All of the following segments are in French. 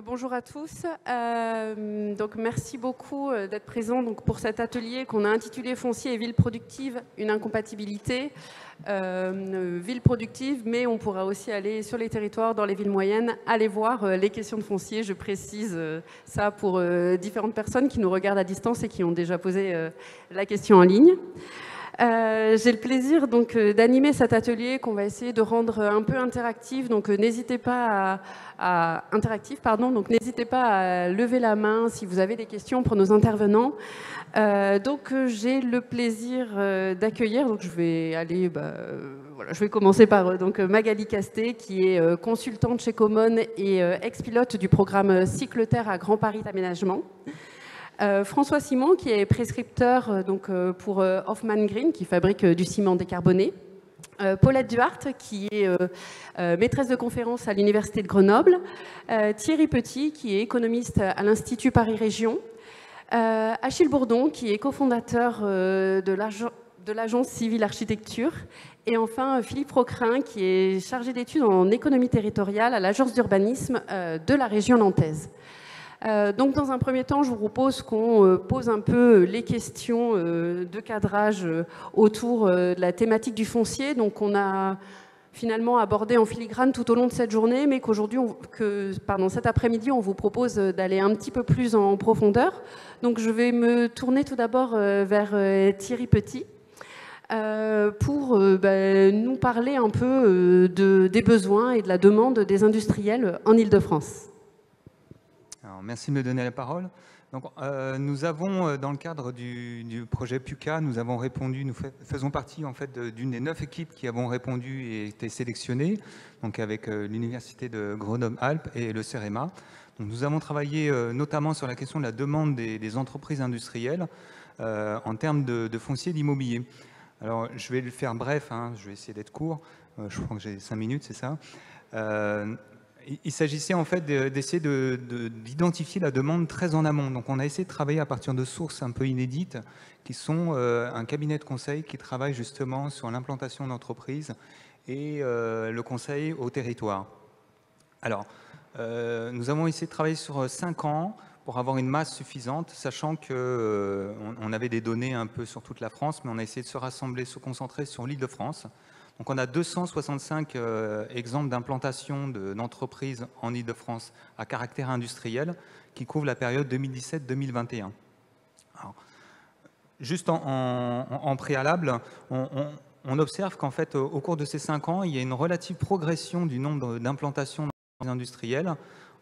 Bonjour à tous. Merci beaucoup d'être présents pour cet atelier qu'on a intitulé Foncier et ville productive, une incompatibilité. Ville productive, mais on pourra aussi aller sur les territoires, dans les villes moyennes, aller voir les questions de foncier. Je précise ça pour différentes personnes qui nous regardent à distance et qui ont déjà posé la question en ligne. J'ai le plaisir d'animer cet atelier qu'on va essayer de rendre un peu interactif. N'hésitez pas à lever la main si vous avez des questions pour nos intervenants. J'ai le plaisir d'accueillir. Je vais commencer par Magali Casté, qui est consultante chez Common et ex-pilote du programme Cycle Terre à Grand Paris d'Aménagement. François Simon, qui est prescripteur pour Hoffmann Green, qui fabrique du ciment décarboné. Paulette Duhart, qui est maîtresse de conférence à l'Université de Grenoble. Thierry Petit, qui est économiste à l'Institut Paris Région. Achille Bourdon, qui est cofondateur de l'Agence Civile Architecture. Et enfin, Philippe Rocrin, qui est chargé d'études en économie territoriale à l'Agence d'urbanisme de la région nantaise. Dans un premier temps, je vous propose qu'on pose un peu les questions de cadrage autour de la thématique du foncier. On a finalement abordé en filigrane tout au long de cette journée, mais cet après-midi, on vous propose d'aller un petit peu plus en profondeur. Je vais me tourner tout d'abord vers Thierry Petit pour nous parler un peu des besoins et de la demande des industriels en Île-de-France. Alors, merci de me donner la parole. Nous avons, dans le cadre du projet PUCA, nous faisons partie en fait d'une des 9 équipes qui avons répondu et été sélectionnées, avec l'Université de Grenoble-Alpes et le CEREMA. Nous avons travaillé notamment sur la question de la demande des entreprises industrielles en termes de foncier d'immobilier. Alors, je vais le faire bref, je vais essayer d'être court. Je crois que j'ai 5 minutes, c'est ça. Il s'agissait en fait d'essayer d'identifier la demande très en amont. On a essayé de travailler à partir de sources un peu inédites, qui sont un cabinet de conseil qui travaille justement sur l'implantation d'entreprises et le conseil au territoire. Alors, nous avons essayé de travailler sur 5 ans pour avoir une masse suffisante, sachant qu'on avait des données un peu sur toute la France, mais on a essayé de se concentrer sur l'Île-de-France. On a 265 exemples d'implantation d'entreprises en Île-de-France à caractère industriel qui couvrent la période 2017-2021. Juste en préalable, on observe qu'en fait, au cours de ces 5 ans, il y a une relative progression du nombre d'implantations industrielles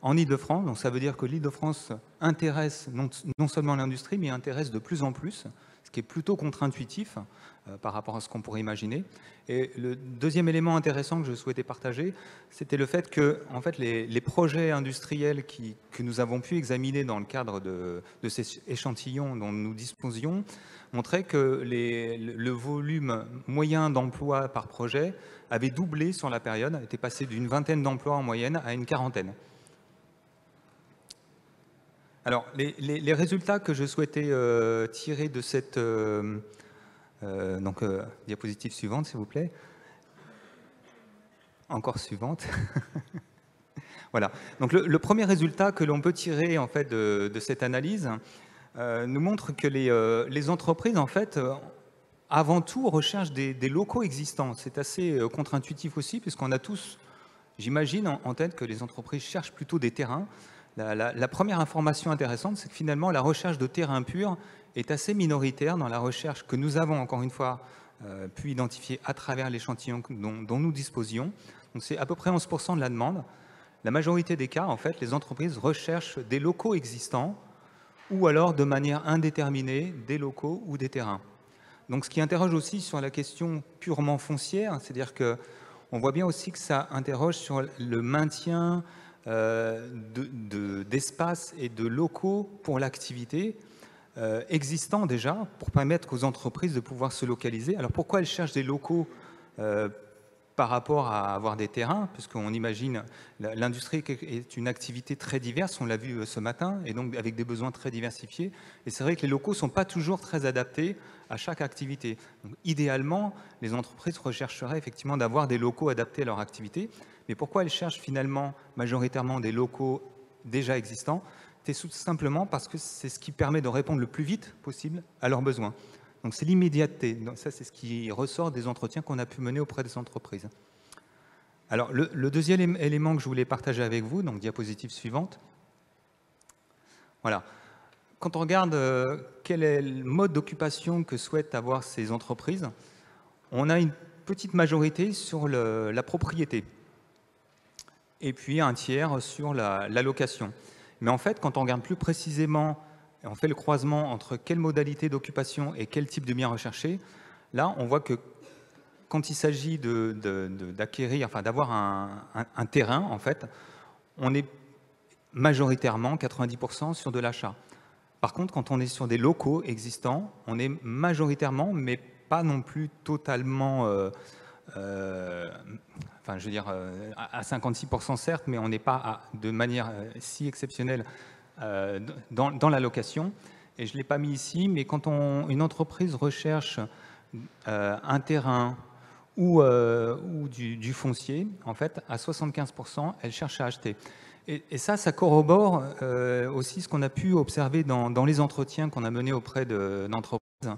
en Île-de-France. Donc ça veut dire que l'Île-de-France intéresse non seulement l'industrie, mais intéresse de plus en plus, ce qui est plutôt contre-intuitif par rapport à ce qu'on pourrait imaginer. Et le deuxième élément intéressant que je souhaitais partager, c'était le fait que en fait, les projets industriels que nous avons pu examiner dans le cadre de ces échantillons dont nous disposions montraient que le volume moyen d'emplois par projet avait doublé sur la période, était passé d'une 20aine d'emplois en moyenne à une 40aine. Alors, les résultats que je souhaitais tirer de cette... diapositive suivante, s'il vous plaît. Encore suivante. Voilà. Donc, le premier résultat que l'on peut tirer en fait, de cette analyse nous montre que les entreprises, en fait, avant tout, recherchent des locaux existants. C'est assez contre-intuitif aussi, puisqu'on a tous, j'imagine, en tête que les entreprises cherchent plutôt des terrains. La première information intéressante, c'est que finalement, la recherche de terrains purs est assez minoritaire dans la recherche que nous avons, encore une fois, pu identifier à travers l'échantillon dont nous disposions. Donc, c'est à peu près 11% de la demande. La majorité des cas, en fait, les entreprises recherchent des locaux existants ou alors, de manière indéterminée, des locaux ou des terrains. Donc, ce qui interroge aussi sur la question purement foncière, c'est-à-dire qu'on voit bien aussi que ça interroge sur le maintien d'espaces et de locaux pour l'activité existants déjà, pour permettre aux entreprises de pouvoir se localiser. Alors pourquoi elles cherchent des locaux par rapport à avoir des terrains, puisqu'on imagine l'industrie est une activité très diverse, on l'a vu ce matin, et donc avec des besoins très diversifiés. Et c'est vrai que les locaux ne sont pas toujours très adaptés à chaque activité. Donc, idéalement, les entreprises rechercheraient effectivement d'avoir des locaux adaptés à leur activité. Mais pourquoi elles cherchent finalement majoritairement des locaux déjà existants, c'est tout simplement parce que c'est ce qui permet de répondre le plus vite possible à leurs besoins. Donc c'est l'immédiateté. Donc ça, c'est ce qui ressort des entretiens qu'on a pu mener auprès des entreprises. Alors, le deuxième élément que je voulais partager avec vous, donc diapositive suivante. Voilà. Quand on regarde quel est le mode d'occupation que souhaitent avoir ces entreprises, on a une petite majorité sur la propriété et puis un tiers sur la location. Mais en fait, quand on regarde plus précisément, et on fait le croisement entre quelle modalité d'occupation et quel type de bien recherché, là, on voit que quand il s'agit d'acquérir, enfin d'avoir un terrain, en fait, on est majoritairement 90% sur de l'achat. Par contre, quand on est sur des locaux existants, on est majoritairement, mais pas non plus totalement, enfin je veux dire à 56% certes, mais on n'est pas de manière si exceptionnelle dans la location. Et je ne l'ai pas mis ici, mais quand une entreprise recherche un terrain ou du foncier, en fait, à 75%, elle cherche à acheter. Et ça corrobore aussi ce qu'on a pu observer dans les entretiens qu'on a menés auprès d'entreprises,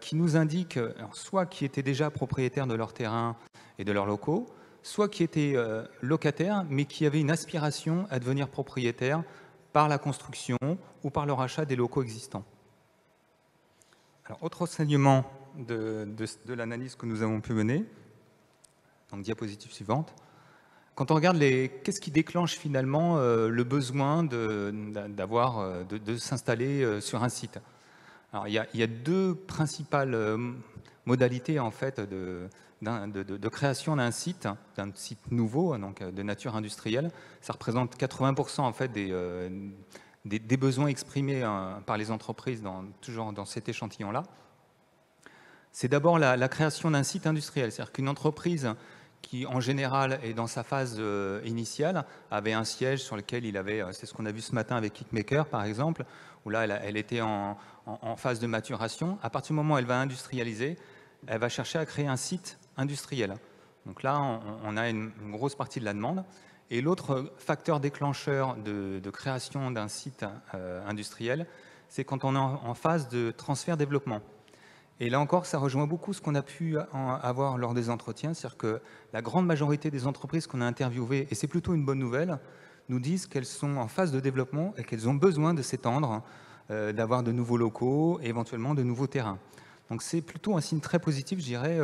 qui nous indiquent soit qui étaient déjà propriétaires de leur terrain et de leurs locaux, soit qui étaient locataires, mais qui avaient une aspiration à devenir propriétaires par la construction ou par le rachat des locaux existants. Alors, autre enseignement de l'analyse que nous avons pu mener, donc diapositive suivante. Quand on regarde qu'est-ce qui déclenche finalement le besoin de s'installer sur un site. Alors, il y a deux principales modalités en fait de création d'un site nouveau, donc de nature industrielle. Ça représente 80% en fait des besoins exprimés par les entreprises toujours dans cet échantillon-là. C'est d'abord la création d'un site industriel, c'est-à-dire qu'une entreprise qui en général est dans sa phase initiale, avait un siège sur lequel il avait, c'est ce qu'on a vu ce matin avec Kickmaker par exemple, où là elle était en phase de maturation. À partir du moment où elle va industrialiser, elle va chercher à créer un site industriel. Donc là, on a une grosse partie de la demande. Et l'autre facteur déclencheur de création d'un site industriel, c'est quand on est en phase de transfert-développement. Et là encore, ça rejoint beaucoup ce qu'on a pu avoir lors des entretiens, c'est-à-dire que la grande majorité des entreprises qu'on a interviewées, et c'est plutôt une bonne nouvelle, nous disent qu'elles sont en phase de développement et qu'elles ont besoin de s'étendre, d'avoir de nouveaux locaux et éventuellement de nouveaux terrains. Donc c'est plutôt un signe très positif, je dirais,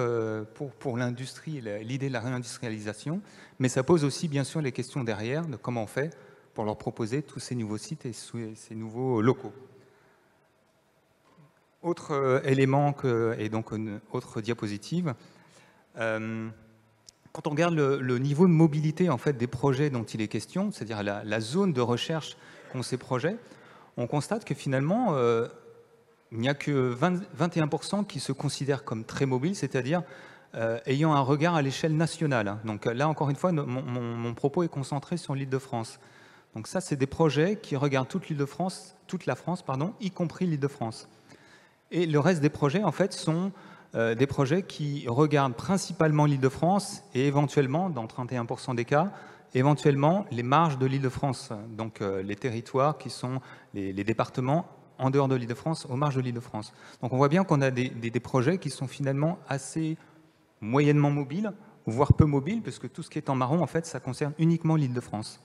pour l'industrie, l'idée de la réindustrialisation, mais ça pose aussi bien sûr les questions derrière de comment on fait pour leur proposer tous ces nouveaux sites et ces nouveaux locaux. Autre élément, et donc une autre diapositive, quand on regarde le niveau de mobilité en fait, des projets dont il est question, c'est-à-dire la zone de recherche qu'ont ces projets, on constate que finalement, il n'y a que 21% qui se considèrent comme très mobiles, c'est-à-dire ayant un regard à l'échelle nationale. Donc là, encore une fois, mon propos est concentré sur l'Île-de-France. Donc ça, c'est des projets qui regardent toute la France, y compris l'Île-de-France. Et le reste des projets, en fait, sont des projets qui regardent principalement l'Île-de-France et éventuellement, dans 31% des cas, éventuellement les marges de l'Île-de-France, donc les territoires qui sont les départements en dehors de l'Île-de-France, aux marges de l'Île-de-France. Donc on voit bien qu'on a des projets qui sont finalement assez moyennement mobiles, voire peu mobiles, parce que tout ce qui est en marron, en fait, ça concerne uniquement l'Île-de-France.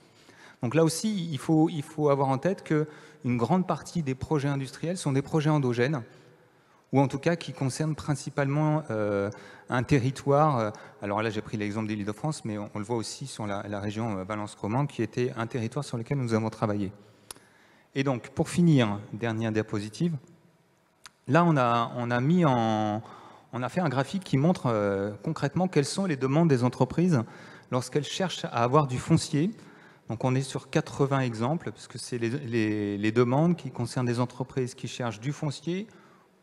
Donc là aussi, il faut avoir en tête qu'une grande partie des projets industriels sont des projets endogènes, ou en tout cas qui concernent principalement un territoire. Alors là, j'ai pris l'exemple de l'Île-de-France, mais on le voit aussi sur la région Valence-Romande, qui était un territoire sur lequel nous avons travaillé. Et donc, pour finir, dernière diapositive, là, on a fait un graphique qui montre concrètement quelles sont les demandes des entreprises lorsqu'elles cherchent à avoir du foncier. Donc, on est sur 80 exemples, puisque c'est les demandes qui concernent des entreprises qui cherchent du foncier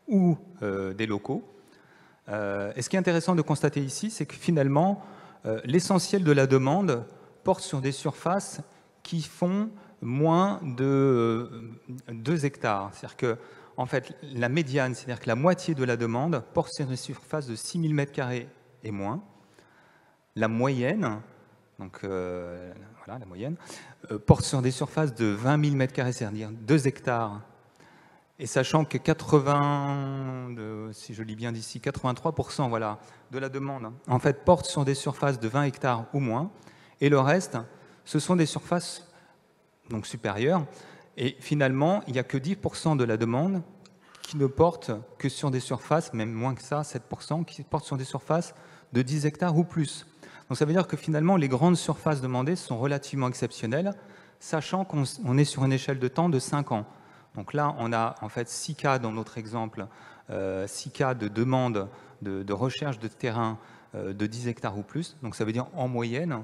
ou des locaux. Et ce qui est intéressant de constater ici, c'est que finalement, l'essentiel de la demande porte sur des surfaces qui font moins de 2 hectares. C'est-à-dire que, en fait, la médiane, c'est-à-dire que la moitié de la demande porte sur des surfaces de 6 000 m² et moins. La moyenne donc voilà la moyenne, portent sur des surfaces de 20 000 m², c'est-à-dire 2 hectares. Et sachant que 80, si je lis bien d'ici, 83% voilà, de la demande, en fait, porte sur des surfaces de 20 hectares ou moins, et le reste, ce sont des surfaces donc supérieures. Et finalement, il n'y a que 10% de la demande qui ne porte que sur des surfaces, même moins que ça, 7%, qui portent sur des surfaces de 10 hectares ou plus. Donc ça veut dire que finalement, les grandes surfaces demandées sont relativement exceptionnelles, sachant qu'on est sur une échelle de temps de 5 ans. Donc là, on a en fait 6 cas dans notre exemple, 6 cas de demande de recherche de terrain de 10 hectares ou plus. Donc ça veut dire en moyenne,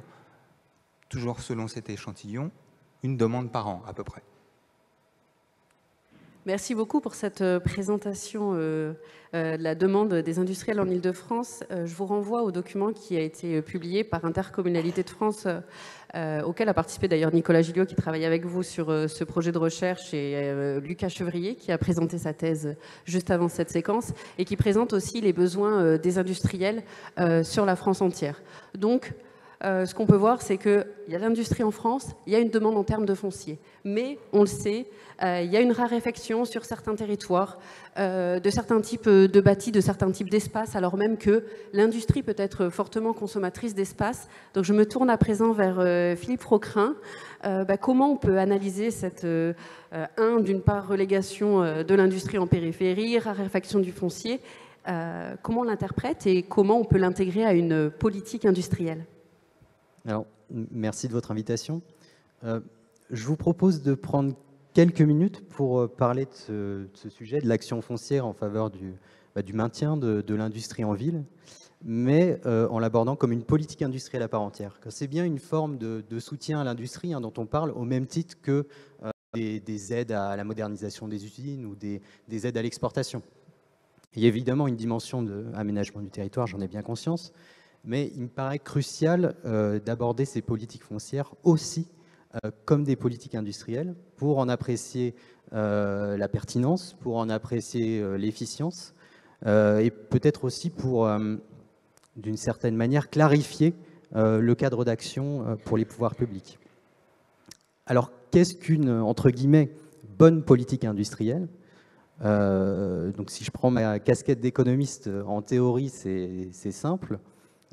toujours selon cet échantillon, une demande par an à peu près. Merci beaucoup pour cette présentation de la demande des industriels en Île-de-France. Je vous renvoie au document qui a été publié par Intercommunalité de France, auquel a participé d'ailleurs Nicolas Gilliot, qui travaille avec vous sur ce projet de recherche, et Lucas Chevrier, qui a présenté sa thèse juste avant cette séquence, et qui présente aussi les besoins des industriels sur la France entière. Donc, ce qu'on peut voir, c'est qu'il y a l'industrie en France, il y a une demande en termes de foncier. Mais, on le sait, il y a une raréfaction sur certains territoires de certains types de bâtis, de certains types d'espaces, alors même que l'industrie peut être fortement consommatrice d'espace. Donc je me tourne à présent vers Philippe Frocrin. Comment on peut analyser cette, d'une part, relégation de l'industrie en périphérie, raréfaction du foncier, comment on l'interprète et comment on peut l'intégrer à une politique industrielle ? Alors, merci de votre invitation. Je vous propose de prendre quelques minutes pour parler de ce sujet, de l'action foncière en faveur du maintien de l'industrie en ville, mais en l'abordant comme une politique industrielle à part entière. C'est bien une forme de soutien à l'industrie dont on parle au même titre que des aides à la modernisation des usines ou des aides à l'exportation. Il y a évidemment une dimension d'aménagement du territoire, j'en ai bien conscience, mais il me paraît crucial d'aborder ces politiques foncières aussi comme des politiques industrielles pour en apprécier la pertinence, pour en apprécier l'efficience et peut-être aussi pour, d'une certaine manière, clarifier le cadre d'action pour les pouvoirs publics. Alors, qu'est-ce qu'une, entre guillemets, bonne politique industrielle ? Donc, si je prends ma casquette d'économiste, en théorie, c'est simple.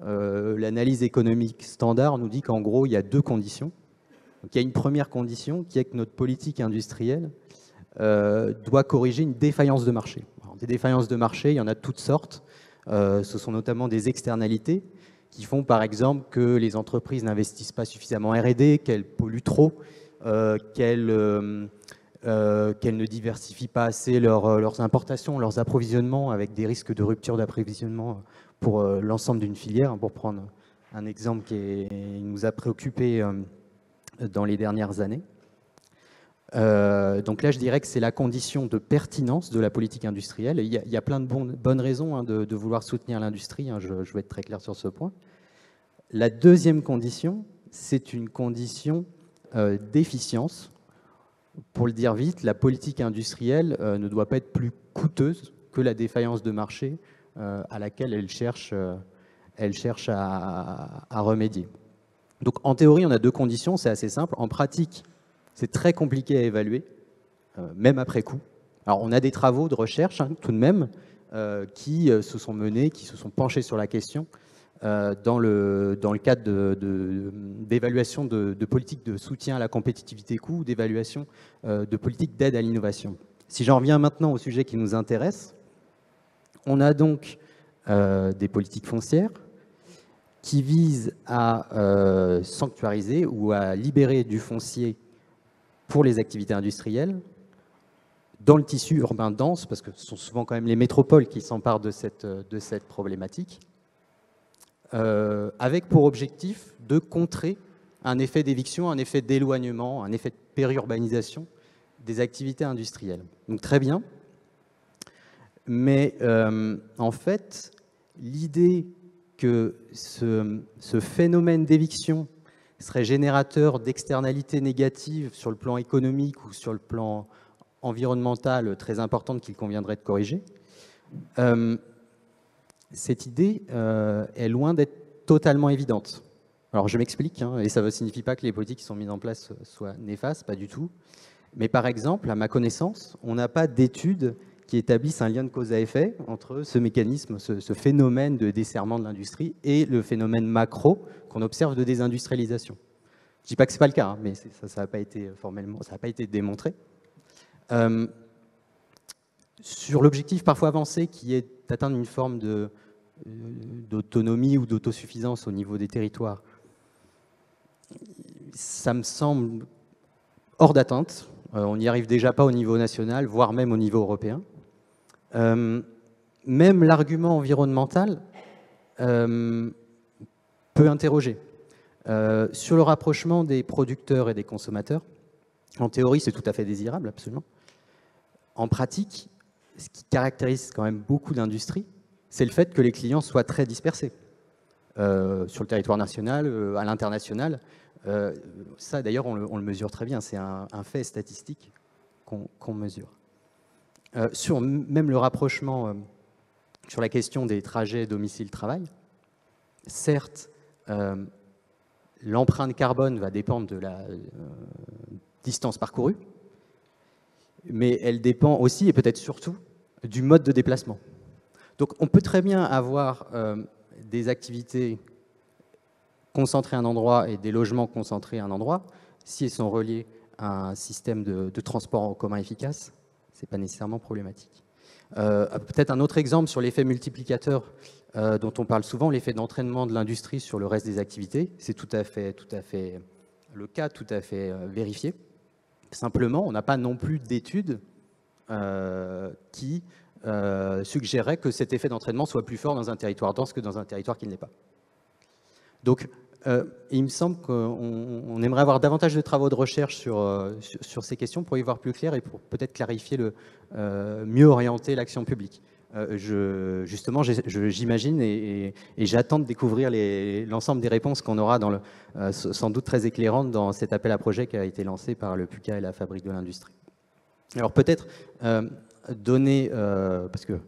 L'analyse économique standard nous dit qu'en gros, il y a deux conditions. Donc, il y a une première condition qui est que notre politique industrielle doit corriger une défaillance de marché. Alors, des défaillances de marché, il y en a de toutes sortes. Ce sont notamment des externalités qui font par exemple que les entreprises n'investissent pas suffisamment en R&D, qu'elles polluent trop, qu'elles ne diversifient pas assez leurs importations, leurs approvisionnements, avec des risques de rupture d'approvisionnement pour l'ensemble d'une filière. Pour prendre un exemple qui nous a préoccupés dans les dernières années. Donc là, je dirais que c'est la condition de pertinence de la politique industrielle. Il y a plein de bonnes raisons de vouloir soutenir l'industrie, je vais être très clair sur ce point. La deuxième condition, c'est une condition d'efficience. Pour le dire vite, la politique industrielle ne doit pas être plus coûteuse que la défaillance de marché à laquelle elle cherche à remédier. Donc en théorie, on a deux conditions, c'est assez simple. En pratique, c'est très compliqué à évaluer, même après coup. Alors on a des travaux de recherche tout de même qui se sont menés, qui se sont penchés sur la question dans le cadre d'évaluation de politiques de soutien à la compétitivité coût ou d'évaluation de politiques d'aide à l'innovation. Si j'en reviens maintenant au sujet qui nous intéresse, on a donc des politiques foncières qui visent à sanctuariser ou à libérer du foncier pour les activités industrielles dans le tissu urbain dense, parce que ce sont souvent quand même les métropoles qui s'emparent de cette problématique, avec pour objectif de contrer un effet d'éviction, un effet d'éloignement, un effet de périurbanisation des activités industrielles. Donc très bien, mais en fait, l'idée que ce phénomène d'éviction serait générateur d'externalités négatives sur le plan économique ou sur le plan environnemental très importantes qu'il conviendrait de corriger, cette idée est loin d'être totalement évidente. Alors je m'explique, hein, et ça ne signifie pas que les politiques qui sont mises en place soient néfastes, pas du tout. Mais par exemple, à ma connaissance, on n'a pas d'études qui établissent un lien de cause à effet entre ce mécanisme, ce phénomène de desserrement de l'industrie et le phénomène macro qu'on observe de désindustrialisation. Je ne dis pas que ce n'est pas le cas, hein, mais ça n'a pas été formellement, ça n'a pas été démontré. Sur l'objectif parfois avancé qui est d'atteindre une forme d'autonomie ou d'autosuffisance au niveau des territoires, ça me semble hors d'atteinte. On n'y arrive déjà pas au niveau national, voire même au niveau européen. Même l'argument environnemental peut interroger. Sur le rapprochement des producteurs et des consommateurs, en théorie, c'est tout à fait désirable, absolument. En pratique, ce qui caractérise quand même beaucoup d'industries, c'est le fait que les clients soient très dispersés. Sur le territoire national, à l'international. Ça, d'ailleurs, on le mesure très bien. C'est un fait statistique qu'on mesure. Sur même le rapprochement sur la question des trajets domicile-travail, certes, l'empreinte carbone va dépendre de la distance parcourue, mais elle dépend aussi, et peut-être surtout, du mode de déplacement. Donc on peut très bien avoir des activités concentrées à un endroit et des logements concentrés à un endroit, si elles sont reliées à un système de transport en commun efficace, ce n'est pas nécessairement problématique. Peut-être un autre exemple sur l'effet multiplicateur dont on parle souvent, l'effet d'entraînement de l'industrie sur le reste des activités. C'est tout à fait le cas, tout à fait vérifié. Simplement, on n'a pas non plus d'études qui suggéraient que cet effet d'entraînement soit plus fort dans un territoire dense que dans un territoire qui ne l'est pas. Donc, il me semble qu'on aimerait avoir davantage de travaux de recherche sur ces questions pour y voir plus clair et pour peut-être clarifier, mieux orienter l'action publique. Justement, j'imagine et j'attends de découvrir l'ensemble des réponses qu'on aura sans doute très éclairantes dans cet appel à projet qui a été lancé par le PUCA et la Fabrique de l'Industrie. Alors peut-être donner, parce que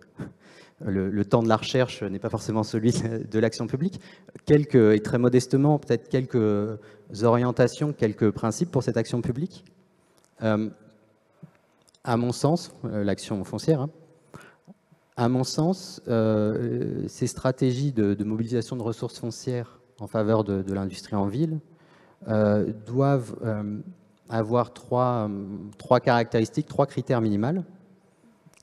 le temps de la recherche n'est pas forcément celui de l'action publique, et très modestement, peut-être quelques orientations, quelques principes pour cette action publique. À mon sens, l'action foncière, hein, à mon sens, ces stratégies de mobilisation de ressources foncières en faveur de l'industrie en ville doivent avoir trois caractéristiques, trois critères minimaux.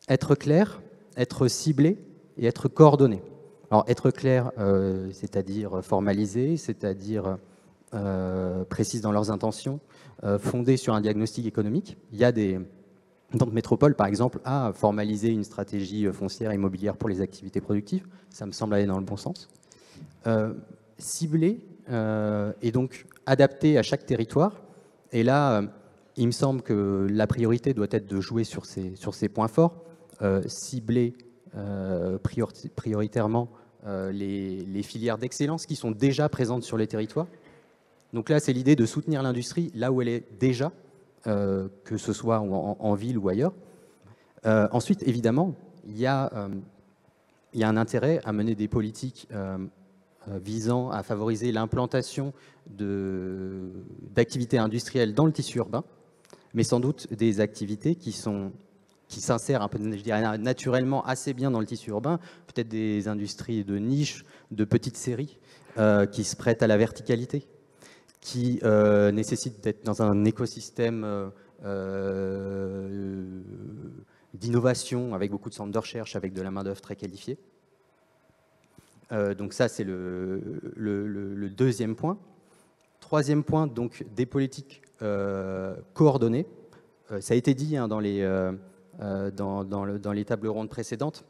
Être clair, être ciblé et être coordonné. Alors, être clair, c'est-à-dire formalisé, c'est-à-dire précise dans leurs intentions, fondé sur un diagnostic économique. Il y a des métropoles, par exemple, à formaliser une stratégie foncière immobilière pour les activités productives. Ça me semble aller dans le bon sens. Ciblé et donc adapté à chaque territoire. Et là, il me semble que la priorité doit être de jouer sur ces points forts, cibler prioritairement les filières d'excellence qui sont déjà présentes sur les territoires. Donc là, c'est l'idée de soutenir l'industrie là où elle est déjà, que ce soit en ville ou ailleurs. Ensuite, évidemment, il y a un intérêt à mener des politiques visant à favoriser l'implantation d'activités industrielles dans le tissu urbain, mais sans doute des activités qui s'insèrent un peu, je dirais, naturellement assez bien dans le tissu urbain, peut-être des industries de niche, de petites séries, qui se prêtent à la verticalité, qui nécessitent d'être dans un écosystème d'innovation, avec beaucoup de centres de recherche, avec de la main-d'œuvre très qualifiée. Donc ça, c'est le deuxième point. Troisième point, donc des politiques coordonnées. Ça a été dit hein, dans les tables rondes précédentes.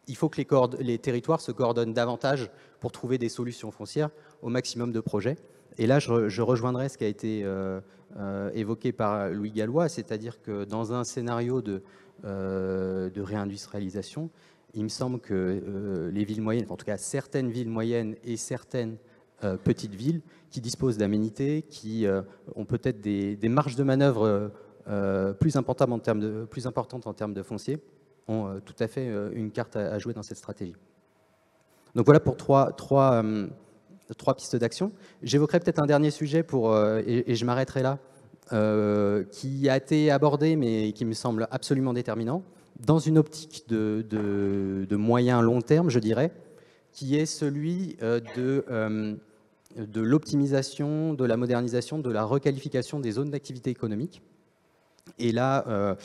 Il faut que les territoires se coordonnent davantage pour trouver des solutions foncières au maximum de projets. Et là, je rejoindrai ce qui a été évoqué par Louis Gallois, c'est-à-dire que dans un scénario de réindustrialisation, il me semble que les villes moyennes, en tout cas certaines villes moyennes et certaines petites villes qui disposent d'aménités, qui ont peut-être des marges de manœuvre plus importantes en termes de foncier, ont tout à fait une carte à jouer dans cette stratégie. Donc voilà pour trois 3 pistes d'action. J'évoquerai peut-être un dernier sujet et je m'arrêterai là, qui a été abordé mais qui me semble absolument déterminant dans une optique de moyen long terme, je dirais, qui est celui de l'optimisation, de la modernisation, de la requalification des zones d'activité économique. Et là,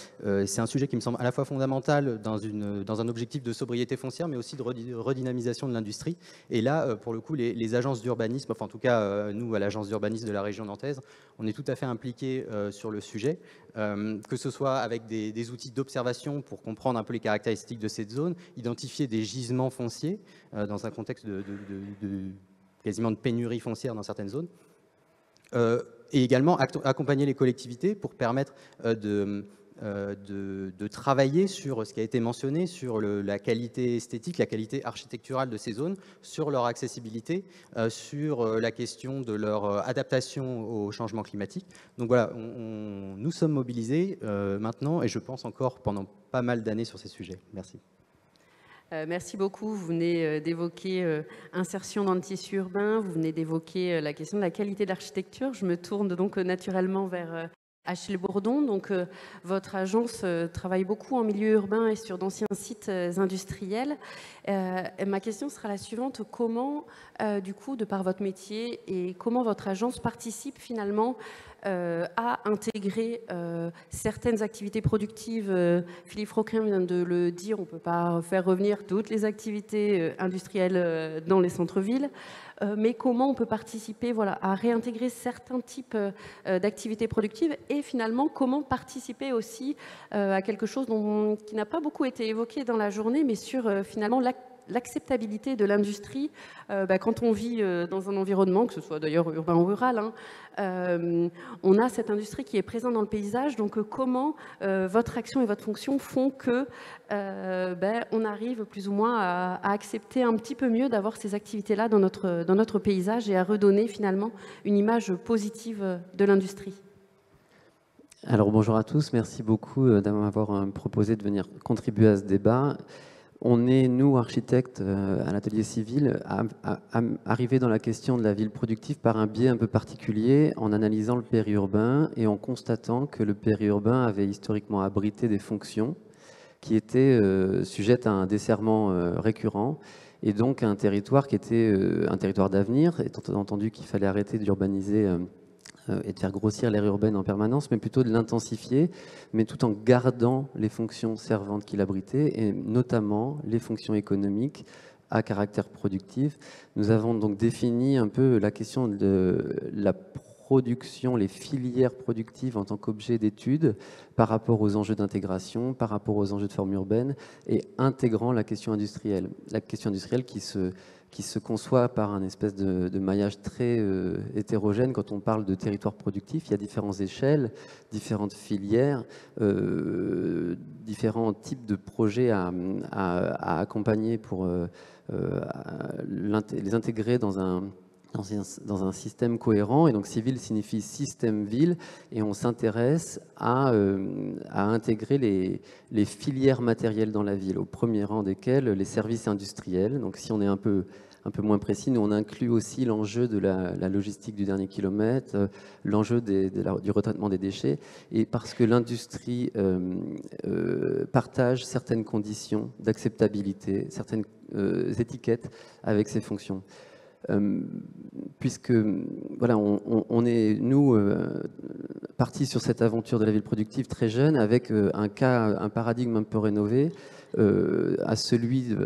c'est un sujet qui me semble à la fois fondamental dans un objectif de sobriété foncière, mais aussi de redynamisation de l'industrie. Et là, pour le coup, les agences d'urbanisme, enfin en tout cas, nous, à l'agence d'urbanisme de la région nantaise, on est tout à fait impliqués sur le sujet, que ce soit avec des outils d'observation pour comprendre un peu les caractéristiques de cette zone, identifier des gisements fonciers dans un contexte quasiment de pénurie foncière dans certaines zones, et également accompagner les collectivités pour permettre de travailler sur ce qui a été mentionné, sur la qualité esthétique, la qualité architecturale de ces zones, sur leur accessibilité, sur la question de leur adaptation au changement climatique. Donc voilà, nous sommes mobilisés maintenant, et je pense encore pendant pas mal d'années sur ces sujets. Merci. Merci beaucoup. Vous venez d'évoquer insertion dans le tissu urbain, vous venez d'évoquer la question de la qualité de l'architecture. Je me tourne donc naturellement vers Achille Bourdon. Donc, votre agence travaille beaucoup en milieu urbain et sur d'anciens sites industriels. Et ma question sera la suivante. Comment, du coup, de par votre métier, et comment votre agence participe finalement à intégrer certaines activités productives. Philippe Froquin vient de le dire, on ne peut pas faire revenir toutes les activités industrielles dans les centres-villes, mais comment on peut participer à réintégrer certains types d'activités productives et finalement comment participer aussi à quelque chose qui n'a pas beaucoup été évoqué dans la journée, mais sur finalement l'acceptabilité de l'industrie quand on vit dans un environnement, que ce soit d'ailleurs urbain ou rural, on a cette industrie qui est présente dans le paysage. Donc comment votre action et votre fonction font que on arrive plus ou moins à accepter un petit peu mieux d'avoir ces activités-là dans notre paysage et à redonner finalement une image positive de l'industrie. Alors bonjour à tous, merci beaucoup d'avoir proposé de venir contribuer à ce débat. On est, nous, architectes à l'atelier civil, arrivés dans la question de la ville productive par un biais un peu particulier, en analysant le périurbain et en constatant que le périurbain avait historiquement abrité des fonctions qui étaient sujettes à un desserrement récurrent, et donc un territoire qui était un territoire d'avenir, étant entendu qu'il fallait arrêter d'urbaniser et de faire grossir l'aire urbaine en permanence, mais plutôt de l'intensifier, mais tout en gardant les fonctions servantes qu'il abritait, et notamment les fonctions économiques à caractère productif. Nous avons donc défini un peu la question de la production, les filières productives en tant qu'objet d'étude par rapport aux enjeux d'intégration, par rapport aux enjeux de forme urbaine, et intégrant la question industrielle. La question industrielle qui se conçoit par un espèce de maillage très hétérogène. Quand on parle de territoire productif, il y a différentes échelles, différentes filières, différents types de projets à accompagner pour les intégrer dans un système cohérent. Et donc civil signifie système ville, et on s'intéresse à intégrer les filières matérielles dans la ville, au premier rang desquelles les services industriels. Donc si on est un peu moins précis, nous on inclut aussi l'enjeu de la logistique du dernier kilomètre, l'enjeu du retraitement des déchets, et parce que l'industrie partage certaines conditions d'acceptabilité, certaines étiquettes avec ses fonctions. Puisque voilà, on est, nous, partis sur cette aventure de la ville productive très jeune, avec un paradigme un peu rénové, à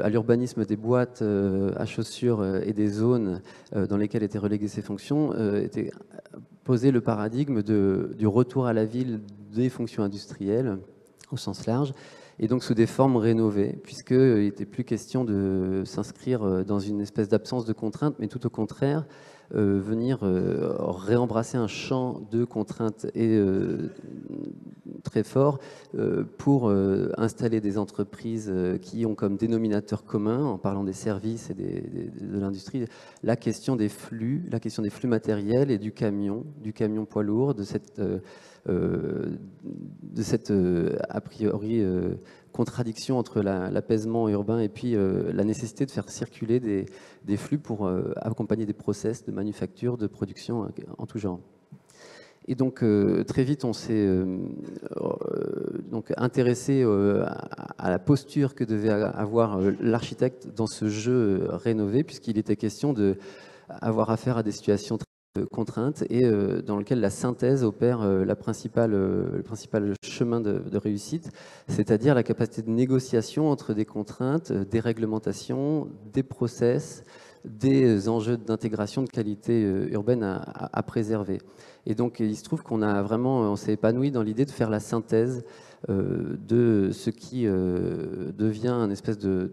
l'urbanisme des boîtes à chaussures et des zones dans lesquelles étaient reléguées ces fonctions, était posé le paradigme du retour à la ville des fonctions industrielles au sens large, et donc sous des formes rénovées, puisqu'il n'était plus question de s'inscrire dans une espèce d'absence de contraintes, mais tout au contraire, venir réembrasser un champ de contraintes et très fort pour installer des entreprises qui ont comme dénominateur commun, en parlant des services et de l'industrie, la question des flux matériels et du camion poids lourd, de cette de cette, a priori, contradiction entre l'apaisement urbain et puis la nécessité de faire circuler des flux pour accompagner des process de manufacture, de production en tout genre. Et donc, très vite, on s'est donc intéressé à la posture que devait avoir l'architecte dans ce jeu rénové, puisqu'il était question d'avoir affaire à des situations très contraintes et dans lequel la synthèse opère le principal chemin de réussite, c'est-à-dire la capacité de négociation entre des contraintes, des réglementations, des process, des enjeux d'intégration de qualité urbaine à préserver. Et donc, il se trouve on s'est épanoui dans l'idée de faire la synthèse de ce qui devient un espèce de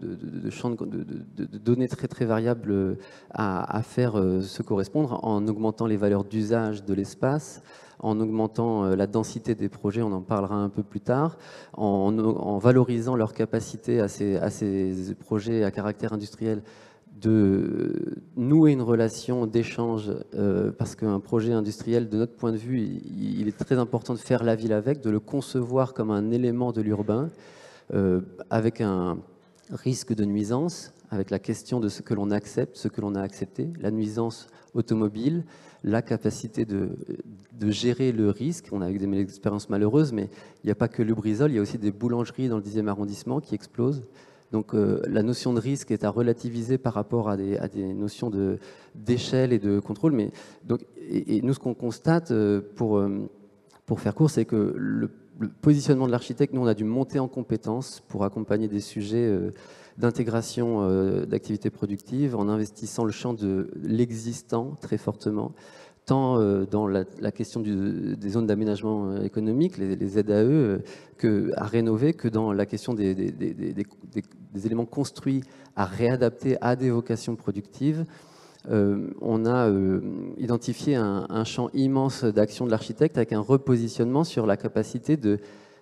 champ de données très très variables à faire se correspondre en augmentant les valeurs d'usage de l'espace, en augmentant la densité des projets, on en parlera un peu plus tard, en valorisant leur capacité à ces projets à caractère industriel de nouer une relation d'échange, parce qu'un projet industriel, de notre point de vue, il est très important de faire la ville avec, de le concevoir comme un élément de l'urbain, avec un risque de nuisance, avec la question de ce que l'on accepte, ce que l'on a accepté, la nuisance automobile, la capacité de gérer le risque. On a eu des expériences malheureuses, mais il n'y a pas que Lubrizol, il y a aussi des boulangeries dans le 10e arrondissement qui explosent. Donc la notion de risque est à relativiser par rapport à des notions d'échelle et de contrôle. Mais, et nous, ce qu'on constate, pour faire court, c'est que le positionnement de l'architecte, nous, on a dû monter en compétences pour accompagner des sujets d'intégration d'activités productives en investissant le champ de l'existant très fortement, tant dans la question des zones d'aménagement économique, les ZAE, à rénover, que dans la question des éléments construits à réadapter à des vocations productives. On a identifié un champ immense d'action de l'architecte avec un repositionnement sur la capacité de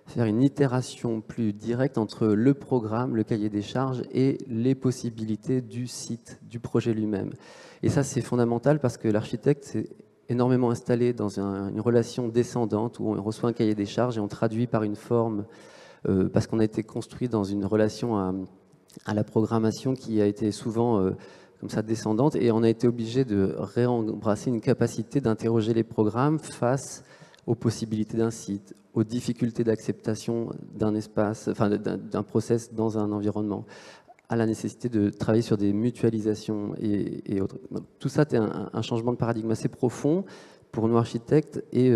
faire une itération plus directe entre le programme, le cahier des charges et les possibilités du site, du projet lui-même. Et ça, c'est fondamental parce que l'architecte, c'est énormément installé dans une relation descendante où on reçoit un cahier des charges et on traduit par une forme, parce qu'on a été construit dans une relation à la programmation qui a été souvent comme ça descendante, et on a été obligé de réembrasser une capacité d'interroger les programmes face aux possibilités d'un site, aux difficultés d'acceptation d'un espace, enfin d'un process dans un environnement, à la nécessité de travailler sur des mutualisations et autres. Donc, tout ça, c'est un changement de paradigme assez profond pour nous architectes, et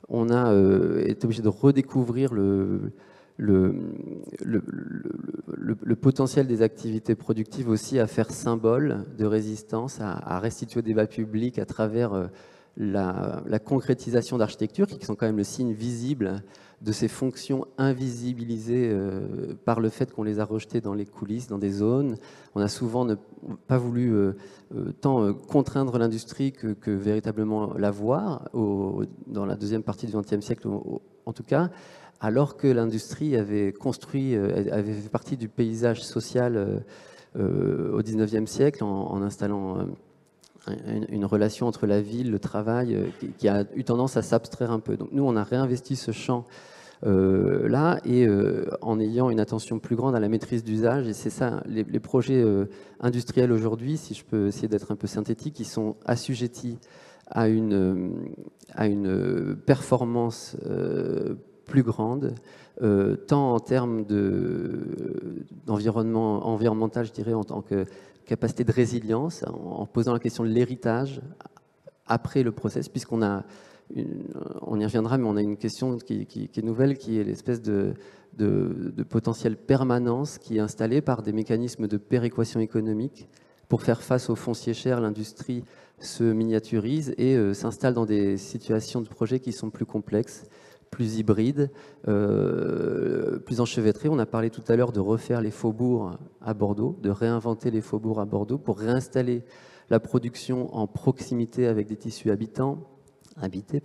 on a été obligé de redécouvrir le potentiel des activités productives aussi à faire symbole de résistance, à restituer au débat public à travers la concrétisation d'architecture, qui sont quand même le signe visible de ces fonctions invisibilisées par le fait qu'on les a rejetées dans les coulisses, dans des zones. On a souvent pas voulu tant contraindre l'industrie que véritablement la voir, dans la deuxième partie du XXe siècle en tout cas, alors que l'industrie avait fait partie du paysage social au XIXe siècle en installant une relation entre la ville, le travail, qui a eu tendance à s'abstraire un peu. Donc nous, on a réinvesti ce champ là, et en ayant une attention plus grande à la maîtrise d'usage. Et c'est ça, les projets industriels aujourd'hui, si je peux essayer d'être un peu synthétique, ils sont assujettis à une performance plus grande, tant en termes environnemental, je dirais, en tant que capacité de résilience, en posant la question de l'héritage après le process, puisqu'on a, on y reviendra, mais on a une question qui est nouvelle, qui est l'espèce de potentielle permanence qui est installée par des mécanismes de péréquation économique. Pour faire face aux fonciers chers, l'industrie se miniaturise et s'installe dans des situations de projets qui sont plus complexes, plus hybrides, plus enchevêtrés. On a parlé tout à l'heure de refaire les faubourgs à Bordeaux, de réinventer les faubourgs à Bordeaux pour réinstaller la production en proximité avec des tissus habités,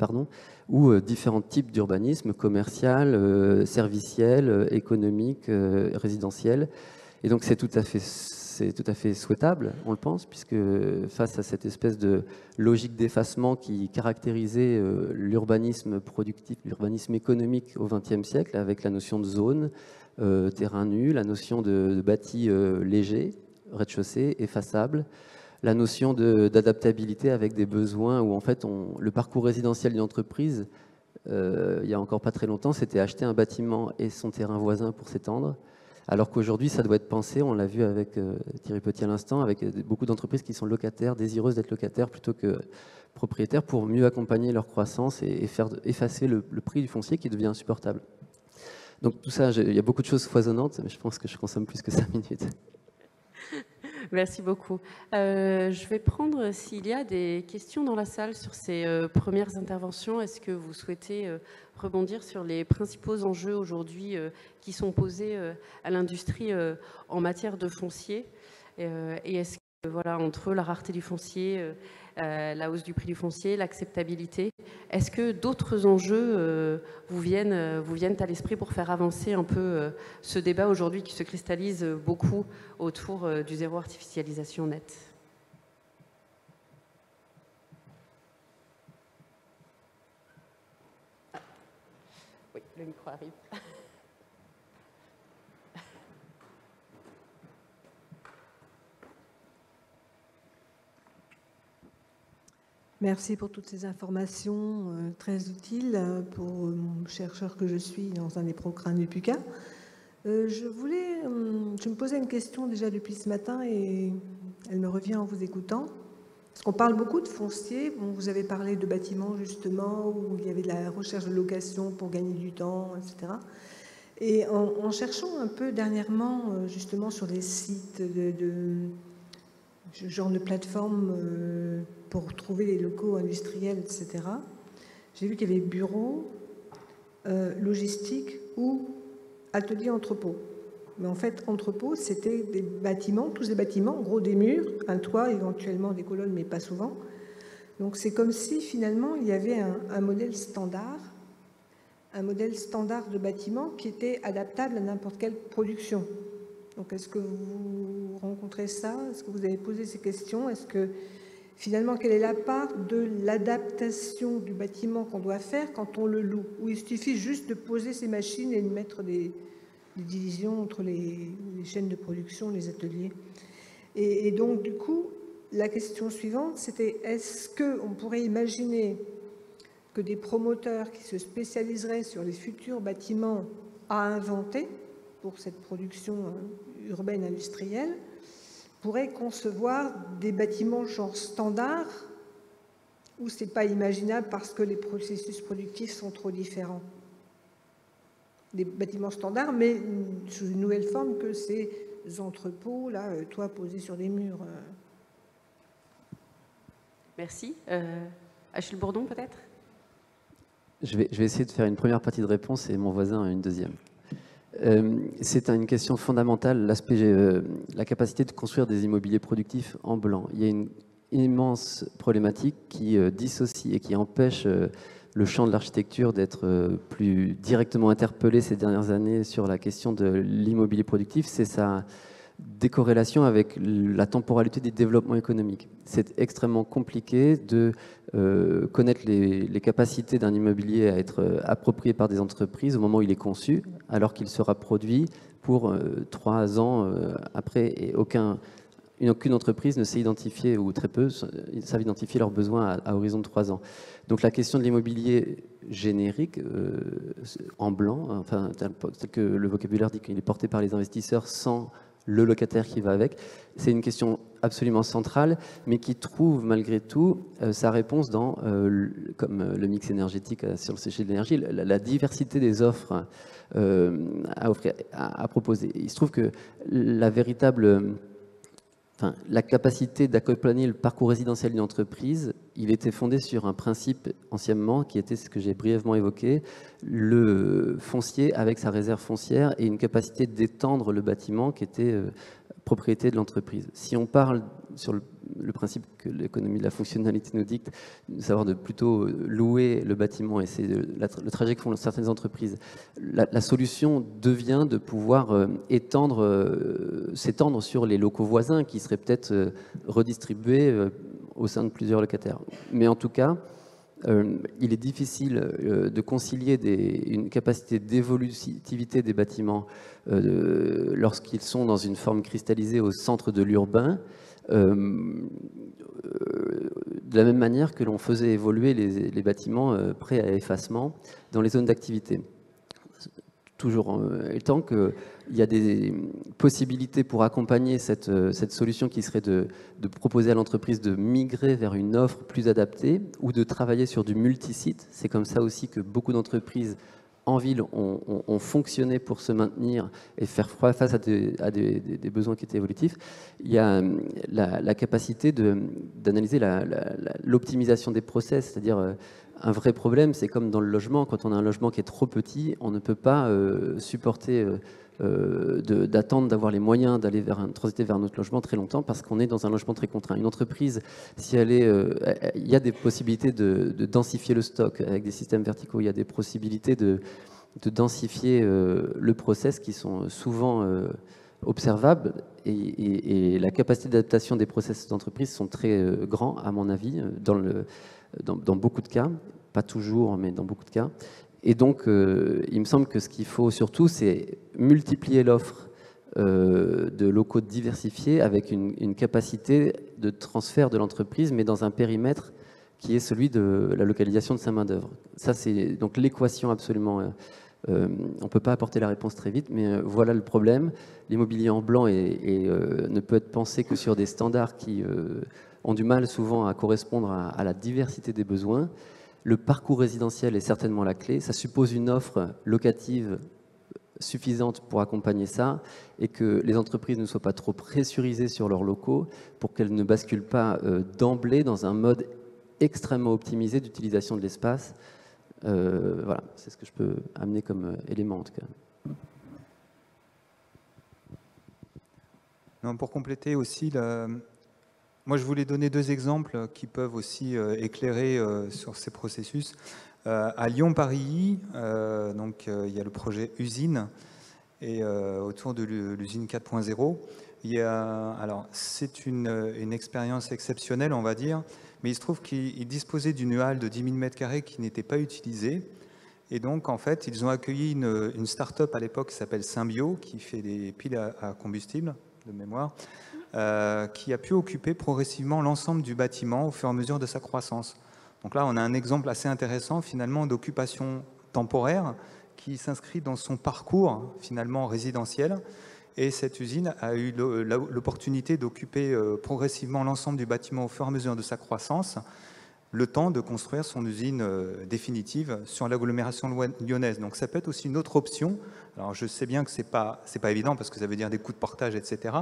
ou différents types d'urbanisme, commercial, serviciel, économique, résidentiel. Et donc c'est tout à fait c'est tout à fait souhaitable, on le pense, puisque face à cette espèce de logique d'effacement qui caractérisait l'urbanisme productif, l'urbanisme économique au XXe siècle, avec la notion de zone, terrain nu, la notion de bâti léger, rez-de-chaussée, effaçable, la notion d'adaptabilité avec des besoins où en fait le parcours résidentiel d'une entreprise, il y a encore pas très longtemps, c'était acheter un bâtiment et son terrain voisin pour s'étendre, alors qu'aujourd'hui ça doit être pensé, on l'a vu avec Thierry Petit à l'instant, avec beaucoup d'entreprises qui sont locataires, désireuses d'être locataires plutôt que propriétaires pour mieux accompagner leur croissance et faire effacer le prix du foncier qui devient insupportable. Donc tout ça, il y a beaucoup de choses foisonnantes, mais je pense que je consomme plus que 5 minutes. Merci beaucoup. Je vais prendre s'il y a des questions dans la salle sur ces premières interventions. Est-ce que vous souhaitez rebondir sur les principaux enjeux aujourd'hui qui sont posés à l'industrie en matière de foncier? Et est-ce que, voilà, entre la rareté du foncier, la hausse du prix du foncier, l'acceptabilité, est-ce que d'autres enjeux vous viennent à l'esprit pour faire avancer un peu ce débat aujourd'hui qui se cristallise beaucoup autour du zéro artificialisation nette? Oui, le micro arrive. Merci pour toutes ces informations très utiles pour mon chercheur que je suis dans un des programmes du PUCA. Je me posais une question déjà depuis ce matin et elle me revient en vous écoutant. Parce qu'on parle beaucoup de foncier. Bon, vous avez parlé de bâtiments justement où il y avait de la recherche de location pour gagner du temps, etc. Et en cherchant un peu dernièrement justement sur les sites genre de plateforme pour trouver les locaux industriels, etc. J'ai vu qu'il y avait bureaux, logistique ou atelier entrepôt. Mais en fait, entrepôt, c'était des bâtiments, tous des bâtiments, en gros des murs, un toit, éventuellement des colonnes, mais pas souvent. Donc c'est comme si finalement il y avait un modèle standard de bâtiment qui était adaptable à n'importe quelle production. Donc est-ce que vous rencontrez ça? Est-ce que vous avez posé ces questions? Est-ce que finalement, quelle est la part de l'adaptation du bâtiment qu'on doit faire quand on le loue? Ou il suffit juste de poser ces machines et de mettre des divisions entre les chaînes de production, les ateliers? Et donc, du coup, la question suivante, c'était est-ce qu'on pourrait imaginer que des promoteurs qui se spécialiseraient sur les futurs bâtiments à inventer pour cette production urbaine industrielle pourraient concevoir des bâtiments genre standard ou c'est pas imaginable parce que les processus productifs sont trop différents? Des bâtiments standards, mais sous une nouvelle forme que ces entrepôts, là, toits posés sur des murs. Merci. Achille Bourdon, peut-être? Je vais essayer de faire une première partie de réponse et mon voisin une deuxième. C'est une question fondamentale, la capacité de construire des immobiliers productifs en blanc. Il y a une immense problématique qui dissocie et qui empêche le champ de l'architecture d'être plus directement interpellé ces dernières années sur la question de l'immobilier productif, c'est sa décorrélation avec la temporalité des développements économiques. C'est extrêmement compliqué de connaître les capacités d'un immobilier à être approprié par des entreprises au moment où il est conçu, alors qu'il sera produit pour 3 ans après, et aucune entreprise ne sait identifier, ou très peu, savent identifier leurs besoins à horizon de 3 ans. Donc la question de l'immobilier générique, en blanc, enfin, tel que le vocabulaire dit qu'il est porté par les investisseurs sans le locataire qui va avec, c'est une question absolument centrale, mais qui trouve malgré tout sa réponse dans, comme le mix énergétique sur le séché de l'énergie, la diversité des offres à proposer. Il se trouve que la capacité d'accompagner le parcours résidentiel d'une entreprise, il était fondé sur un principe anciennement qui était ce que j'ai brièvement évoqué, le foncier avec sa réserve foncière et une capacité d'étendre le bâtiment qui était propriété de l'entreprise. Si on parle sur le principe que l'économie de la fonctionnalité nous dicte, de savoir de plutôt louer le bâtiment, et c'est le trajet que font certaines entreprises. La solution devient de pouvoir s'étendre sur les locaux voisins qui seraient peut-être redistribués au sein de plusieurs locataires. Mais en tout cas, il est difficile de concilier une capacité d'évolutivité des bâtiments lorsqu'ils sont dans une forme cristallisée au centre de l'urbain, de la même manière que l'on faisait évoluer les bâtiments prêts à effacement dans les zones d'activité. Toujours étant qu'il y a des possibilités pour accompagner cette solution qui serait de proposer à l'entreprise de migrer vers une offre plus adaptée ou de travailler sur du multisite. C'est comme ça aussi que beaucoup d'entreprises en ville ont fonctionné pour se maintenir et faire face à des besoins qui étaient évolutifs. Il y a la capacité d'analyser l'optimisation des process, c'est-à-dire un vrai problème, c'est comme dans le logement, quand on a un logement qui est trop petit, on ne peut pas supporter d'attendre d'avoir les moyens d'aller transiter vers un autre logement très longtemps parce qu'on est dans un logement très contraint. Une entreprise, si il y a des possibilités de densifier le stock avec des systèmes verticaux, il y a des possibilités de densifier le process qui sont souvent observables et la capacité d'adaptation des process d'entreprise sont très grands, à mon avis, dans beaucoup de cas, pas toujours, mais dans beaucoup de cas. Et donc, il me semble que ce qu'il faut surtout, c'est multiplier l'offre de locaux diversifiés avec une capacité de transfert de l'entreprise, mais dans un périmètre qui est celui de la localisation de sa main-d'œuvre. Ça, c'est donc l'équation absolument. On ne peut pas apporter la réponse très vite, mais voilà le problème. L'immobilier en blanc ne peut être pensé que sur des standards qui ont du mal souvent à correspondre à la diversité des besoins. Le parcours résidentiel est certainement la clé. Ça suppose une offre locative suffisante pour accompagner ça et que les entreprises ne soient pas trop pressurisées sur leurs locaux pour qu'elles ne basculent pas d'emblée dans un mode extrêmement optimisé d'utilisation de l'espace. Voilà, c'est ce que je peux amener comme élément en tout cas. Non, pour compléter aussi, moi je voulais donner 2 exemples qui peuvent aussi éclairer sur ces processus. À Lyon-Paris, donc il y a le projet Usine et autour de l'usine 4.0. Alors c'est une expérience exceptionnelle, on va dire, mais il se trouve qu'ils disposaient d'une halle de 10 000 m² qui n'était pas utilisée. Et donc, en fait, ils ont accueilli une start-up à l'époque qui s'appelle Symbio, qui fait des piles à combustible, de mémoire, qui a pu occuper progressivement l'ensemble du bâtiment au fur et à mesure de sa croissance. Donc là, on a un exemple assez intéressant, finalement, d'occupation temporaire qui s'inscrit dans son parcours, finalement, résidentiel. Et cette usine a eu l'opportunité d'occuper progressivement l'ensemble du bâtiment au fur et à mesure de sa croissance, le temps de construire son usine définitive sur l'agglomération lyonnaise. Donc ça peut être aussi une autre option. Alors je sais bien que c'est pas évident parce que ça veut dire des coûts de portage, etc.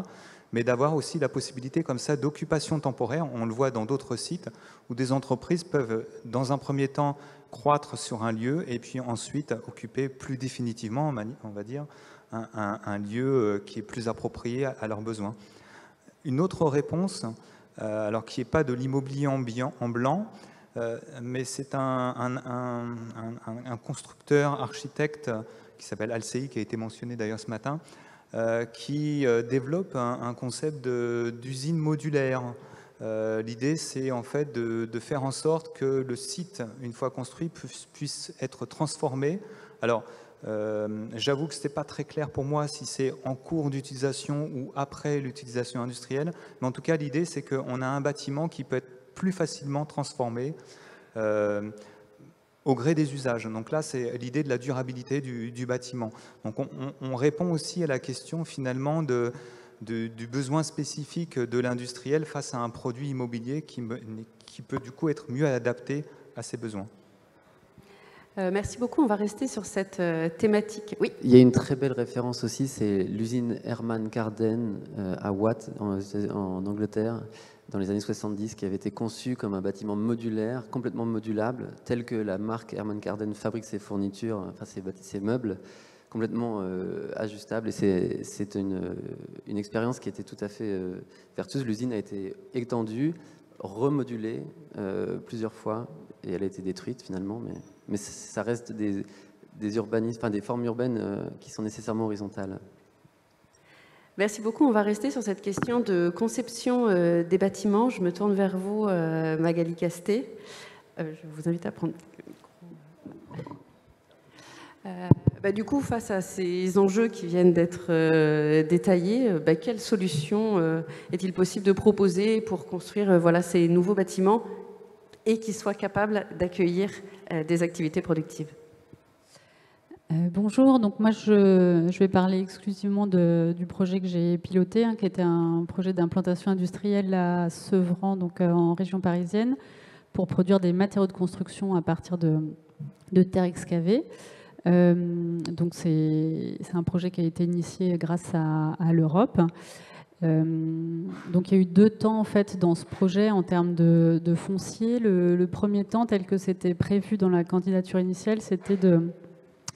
Mais d'avoir aussi la possibilité comme ça d'occupation temporaire. On le voit dans d'autres sites où des entreprises peuvent, dans un premier temps, croître sur un lieu et puis ensuite occuper plus définitivement, on va dire, un lieu qui est plus approprié à leurs besoins. Une autre réponse, alors qui n'est pas de l'immobilier en blanc, mais c'est un constructeur, architecte qui s'appelle Alcei, qui a été mentionné d'ailleurs ce matin, qui développe un concept d'usine modulaire. L'idée, c'est en fait de faire en sorte que le site, une fois construit, puisse être transformé. Alors, j'avoue que ce n'était pas très clair pour moi si c'est en cours d'utilisation ou après l'utilisation industrielle, mais en tout cas l'idée c'est qu'on a un bâtiment qui peut être plus facilement transformé au gré des usages. Donc là c'est l'idée de la durabilité du bâtiment. Donc on répond aussi à la question finalement du besoin spécifique de l'industriel face à un produit immobilier qui peut du coup être mieux adapté à ses besoins. Merci beaucoup. On va rester sur cette thématique. Oui. Il y a une très belle référence aussi, c'est l'usine Herman Carden à Watt, en Angleterre, dans les années 70, qui avait été conçue comme un bâtiment modulaire, complètement modulable, tel que la marque Herman Carden fabrique ses fournitures, enfin ses meubles. complètement ajustable. Et c'est une expérience qui était tout à fait vertueuse. L'usine a été étendue, remodulée plusieurs fois, et elle a été détruite finalement. Mais ça reste des urbanismes, enfin des formes urbaines qui sont nécessairement horizontales. Merci beaucoup. On va rester sur cette question de conception des bâtiments. Je me tourne vers vous, Magali Casté. Je vous invite à prendre le micro. Du coup, face à ces enjeux qui viennent d'être détaillés, quelles solutions est-il possible de proposer pour construire ces nouveaux bâtiments et qui soient capables d'accueillir des activités productives? Bonjour, donc moi je vais parler exclusivement du projet que j'ai piloté, qui était un projet d'implantation industrielle à Sevran, donc en région parisienne, pour produire des matériaux de construction à partir de terre excavée. Donc c'est un projet qui a été initié grâce à l'Europe. Donc il y a eu 2 temps en fait dans ce projet en termes de foncier. Le premier temps, tel que c'était prévu dans la candidature initiale, c'était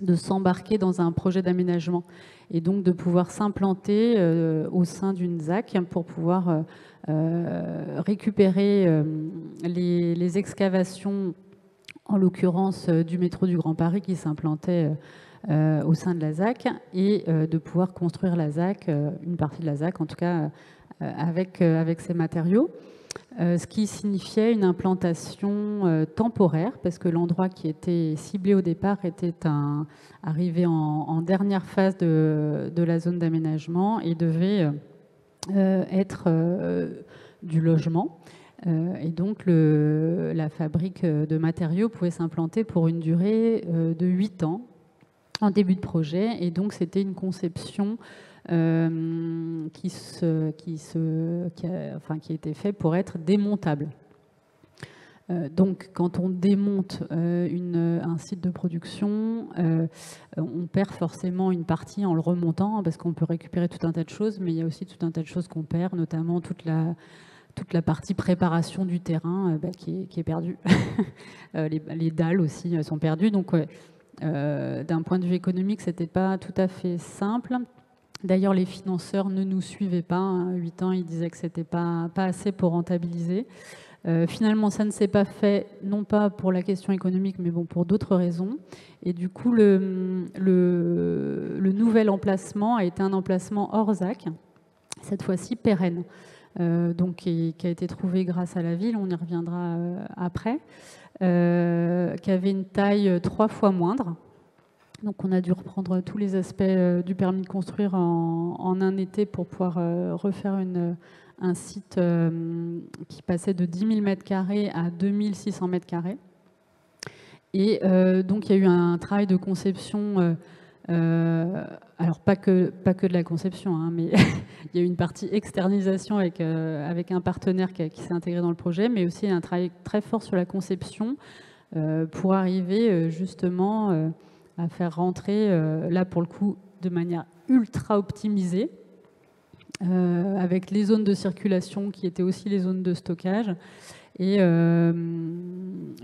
de s'embarquer dans un projet d'aménagement et donc de pouvoir s'implanter au sein d'une ZAC pour pouvoir récupérer les excavations, en l'occurrence du métro du Grand Paris qui s'implantait au sein de la ZAC, et de pouvoir construire la ZAC, une partie de la ZAC en tout cas, avec ces matériaux. Ce qui signifiait une implantation temporaire, parce que l'endroit qui était ciblé au départ était arrivé en dernière phase de la zone d'aménagement et devait être du logement. Et donc la fabrique de matériaux pouvait s'implanter pour une durée de 8 ans en début de projet. Et donc c'était une conception qui a été fait pour être démontable. Donc, quand on démonte un site de production, on perd forcément une partie en le remontant, parce qu'on peut récupérer tout un tas de choses, mais il y a aussi tout un tas de choses qu'on perd, notamment toute la partie préparation du terrain qui est perdue. Les dalles aussi sont perdues. Donc, d'un point de vue économique, c'était pas tout à fait simple. D'ailleurs, les financeurs ne nous suivaient pas. 8 ans, ils disaient que c'était pas assez pour rentabiliser. Finalement, ça ne s'est pas fait, non pas pour la question économique, mais bon, pour d'autres raisons. Et du coup, le nouvel emplacement a été un emplacement hors ZAC, cette fois-ci pérenne, donc qui a été trouvé grâce à la ville, on y reviendra après, qui avait une taille 3 fois moindre. Donc on a dû reprendre tous les aspects du permis de construire en un été pour pouvoir refaire un site qui passait de 10 000 m² à 2 600 m². Et donc il y a eu un travail de conception, alors pas que de la conception, mais il y a eu une partie externalisation avec un partenaire qui s'est intégré dans le projet, mais aussi un travail très fort sur la conception pour arriver justement à faire rentrer, là pour le coup, de manière ultra optimisée, avec les zones de circulation qui étaient aussi les zones de stockage, et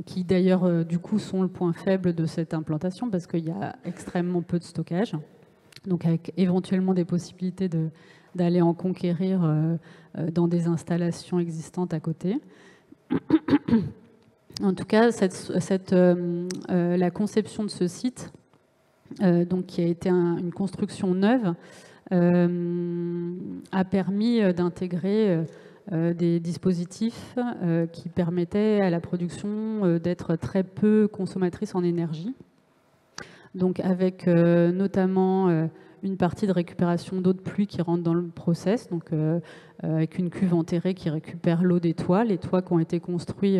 qui d'ailleurs du coup sont le point faible de cette implantation, parce qu'il y a extrêmement peu de stockage, donc avec éventuellement des possibilités d'aller en conquérir dans des installations existantes à côté. En tout cas, la conception de ce site, donc qui a été une construction neuve, a permis d'intégrer des dispositifs qui permettaient à la production d'être très peu consommatrice en énergie. Donc avec notamment une partie de récupération d'eau de pluie qui rentre dans le process, donc avec une cuve enterrée qui récupère l'eau des toits, les toits qui ont été construits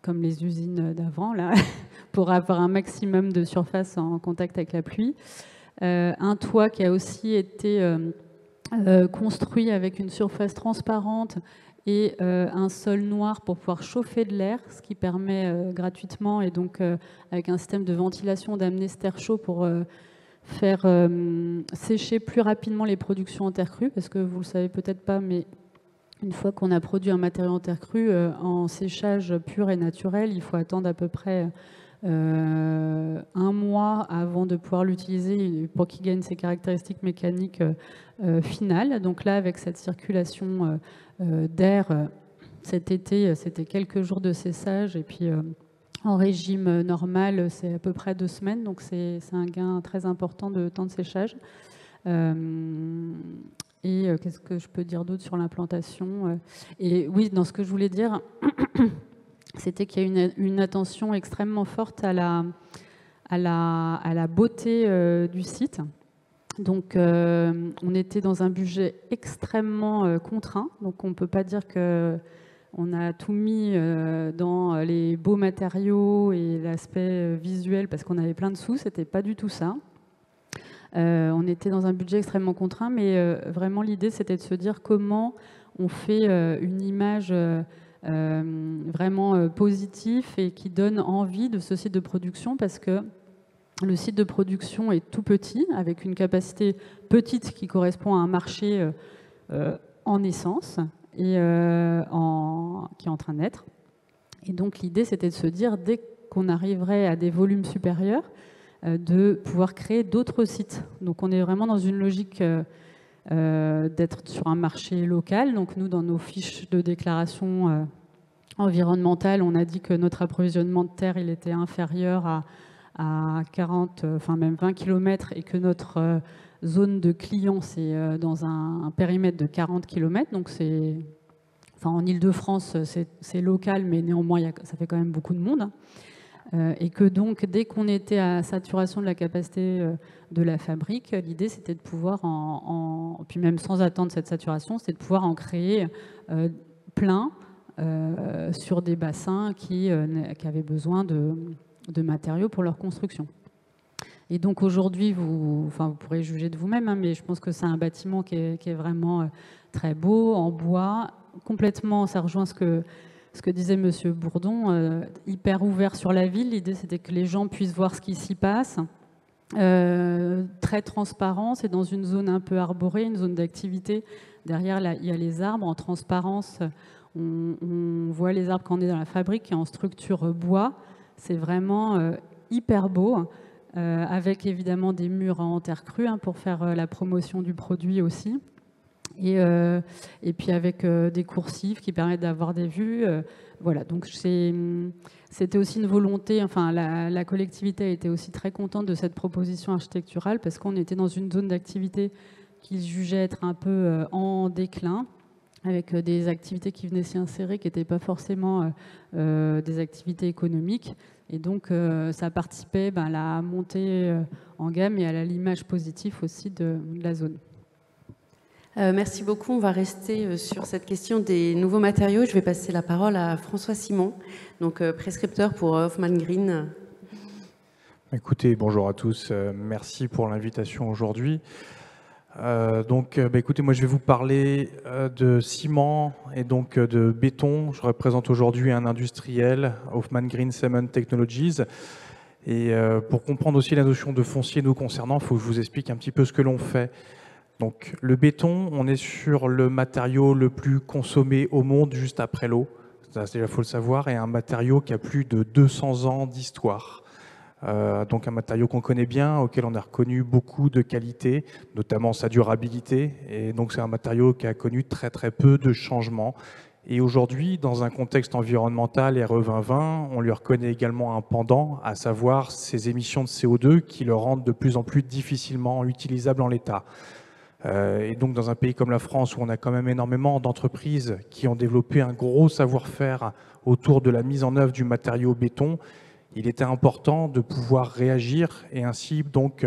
comme les usines d'avant, là, pour avoir un maximum de surface en contact avec la pluie. Un toit qui a aussi été construit avec une surface transparente et un sol noir pour pouvoir chauffer de l'air, ce qui permet gratuitement, et donc avec un système de ventilation, d'amener cet air chaud pour faire sécher plus rapidement les productions en terre crue, parce que vous le savez peut-être pas, mais une fois qu'on a produit un matériau en terre crue, en séchage pur et naturel, il faut attendre à peu près 1 mois avant vraiment de pouvoir l'utiliser pour qu'il gagne ses caractéristiques mécaniques finales. Donc là, avec cette circulation d'air, cet été, c'était quelques jours de séchage, et puis en régime normal, c'est à peu près 2 semaines, donc c'est un gain très important de temps de séchage. Et qu'est-ce que je peux dire d'autre sur l'implantation? Et oui, dans ce que je voulais dire, c'était qu'il y a une attention extrêmement forte à la beauté du site. Donc, on était dans un budget extrêmement contraint, donc on ne peut pas dire qu'on a tout mis dans les beaux matériaux et l'aspect visuel parce qu'on avait plein de sous, c'était pas du tout ça. On était dans un budget extrêmement contraint, mais vraiment l'idée c'était de se dire comment on fait une image vraiment positive et qui donne envie de ce site de production, parce que le site de production est tout petit, avec une capacité petite qui correspond à un marché en naissance et qui est en train de naître. Et donc l'idée c'était de se dire, dès qu'on arriverait à des volumes supérieurs, de pouvoir créer d'autres sites. Donc on est vraiment dans une logique d'être sur un marché local. Donc nous, dans nos fiches de déclaration environnementale, on a dit que notre approvisionnement de terre il était inférieur à 40, enfin même 20 km, et que notre zone de clients, c'est dans un périmètre de 40 km. Donc c'est, enfin, en Ile-de-France, c'est local, mais néanmoins, ça fait quand même beaucoup de monde. Et que donc, dès qu'on était à saturation de la capacité de la fabrique, l'idée c'était de pouvoir, puis même sans attendre cette saturation, c'était de pouvoir en créer plein sur des bassins qui avaient besoin de matériaux pour leur construction. Et donc aujourd'hui, vous pourrez juger de vous-même, hein, mais je pense que c'est un bâtiment qui est vraiment très beau, en bois, complètement, ça rejoint ce que disait Monsieur Bourdon, hyper ouvert sur la ville. L'idée, c'était que les gens puissent voir ce qui s'y passe. Très transparent, c'est dans une zone un peu arborée, une zone d'activité. Derrière, là, il y a les arbres en transparence. On voit les arbres quand on est dans la fabrique, qui est en structure bois. C'est vraiment hyper beau, avec évidemment des murs en terre crue pour faire la promotion du produit aussi. Et puis avec des coursives qui permettent d'avoir des vues. Voilà, donc c'était aussi une volonté, enfin la collectivité a été aussi très contente de cette proposition architecturale, parce qu'on était dans une zone d'activité qu'ils jugeaient être un peu en déclin, avec des activités qui venaient s'y insérer, qui n'étaient pas forcément des activités économiques. Et donc ça participait à la montée en gamme et à l'image positive aussi de la zone. Merci beaucoup. On va rester sur cette question des nouveaux matériaux. Je vais passer la parole à François Simon, donc prescripteur pour Hofmann Green. Écoutez, bonjour à tous. Merci pour l'invitation aujourd'hui. Écoutez, moi je vais vous parler de ciment et donc de béton. Je représente aujourd'hui un industriel, Hofmann Green Cement Technologies. Et pour comprendre aussi la notion de foncier nous concernant, il faut que je vous explique un petit peu ce que l'on fait. Donc le béton, on est sur le matériau le plus consommé au monde juste après l'eau. Ça, déjà, il faut le savoir, et un matériau qui a plus de 200 ans d'histoire. Donc un matériau qu'on connaît bien, auquel on a reconnu beaucoup de qualités, notamment sa durabilité. Et donc c'est un matériau qui a connu très très peu de changements. Et aujourd'hui, dans un contexte environnemental RE 2020, on lui reconnaît également un pendant, à savoir ses émissions de CO2 qui le rendent de plus en plus difficilement utilisable en l'état. Et donc dans un pays comme la France, où on a quand même énormément d'entreprises qui ont développé un gros savoir-faire autour de la mise en œuvre du matériau béton, il était important de pouvoir réagir et ainsi donc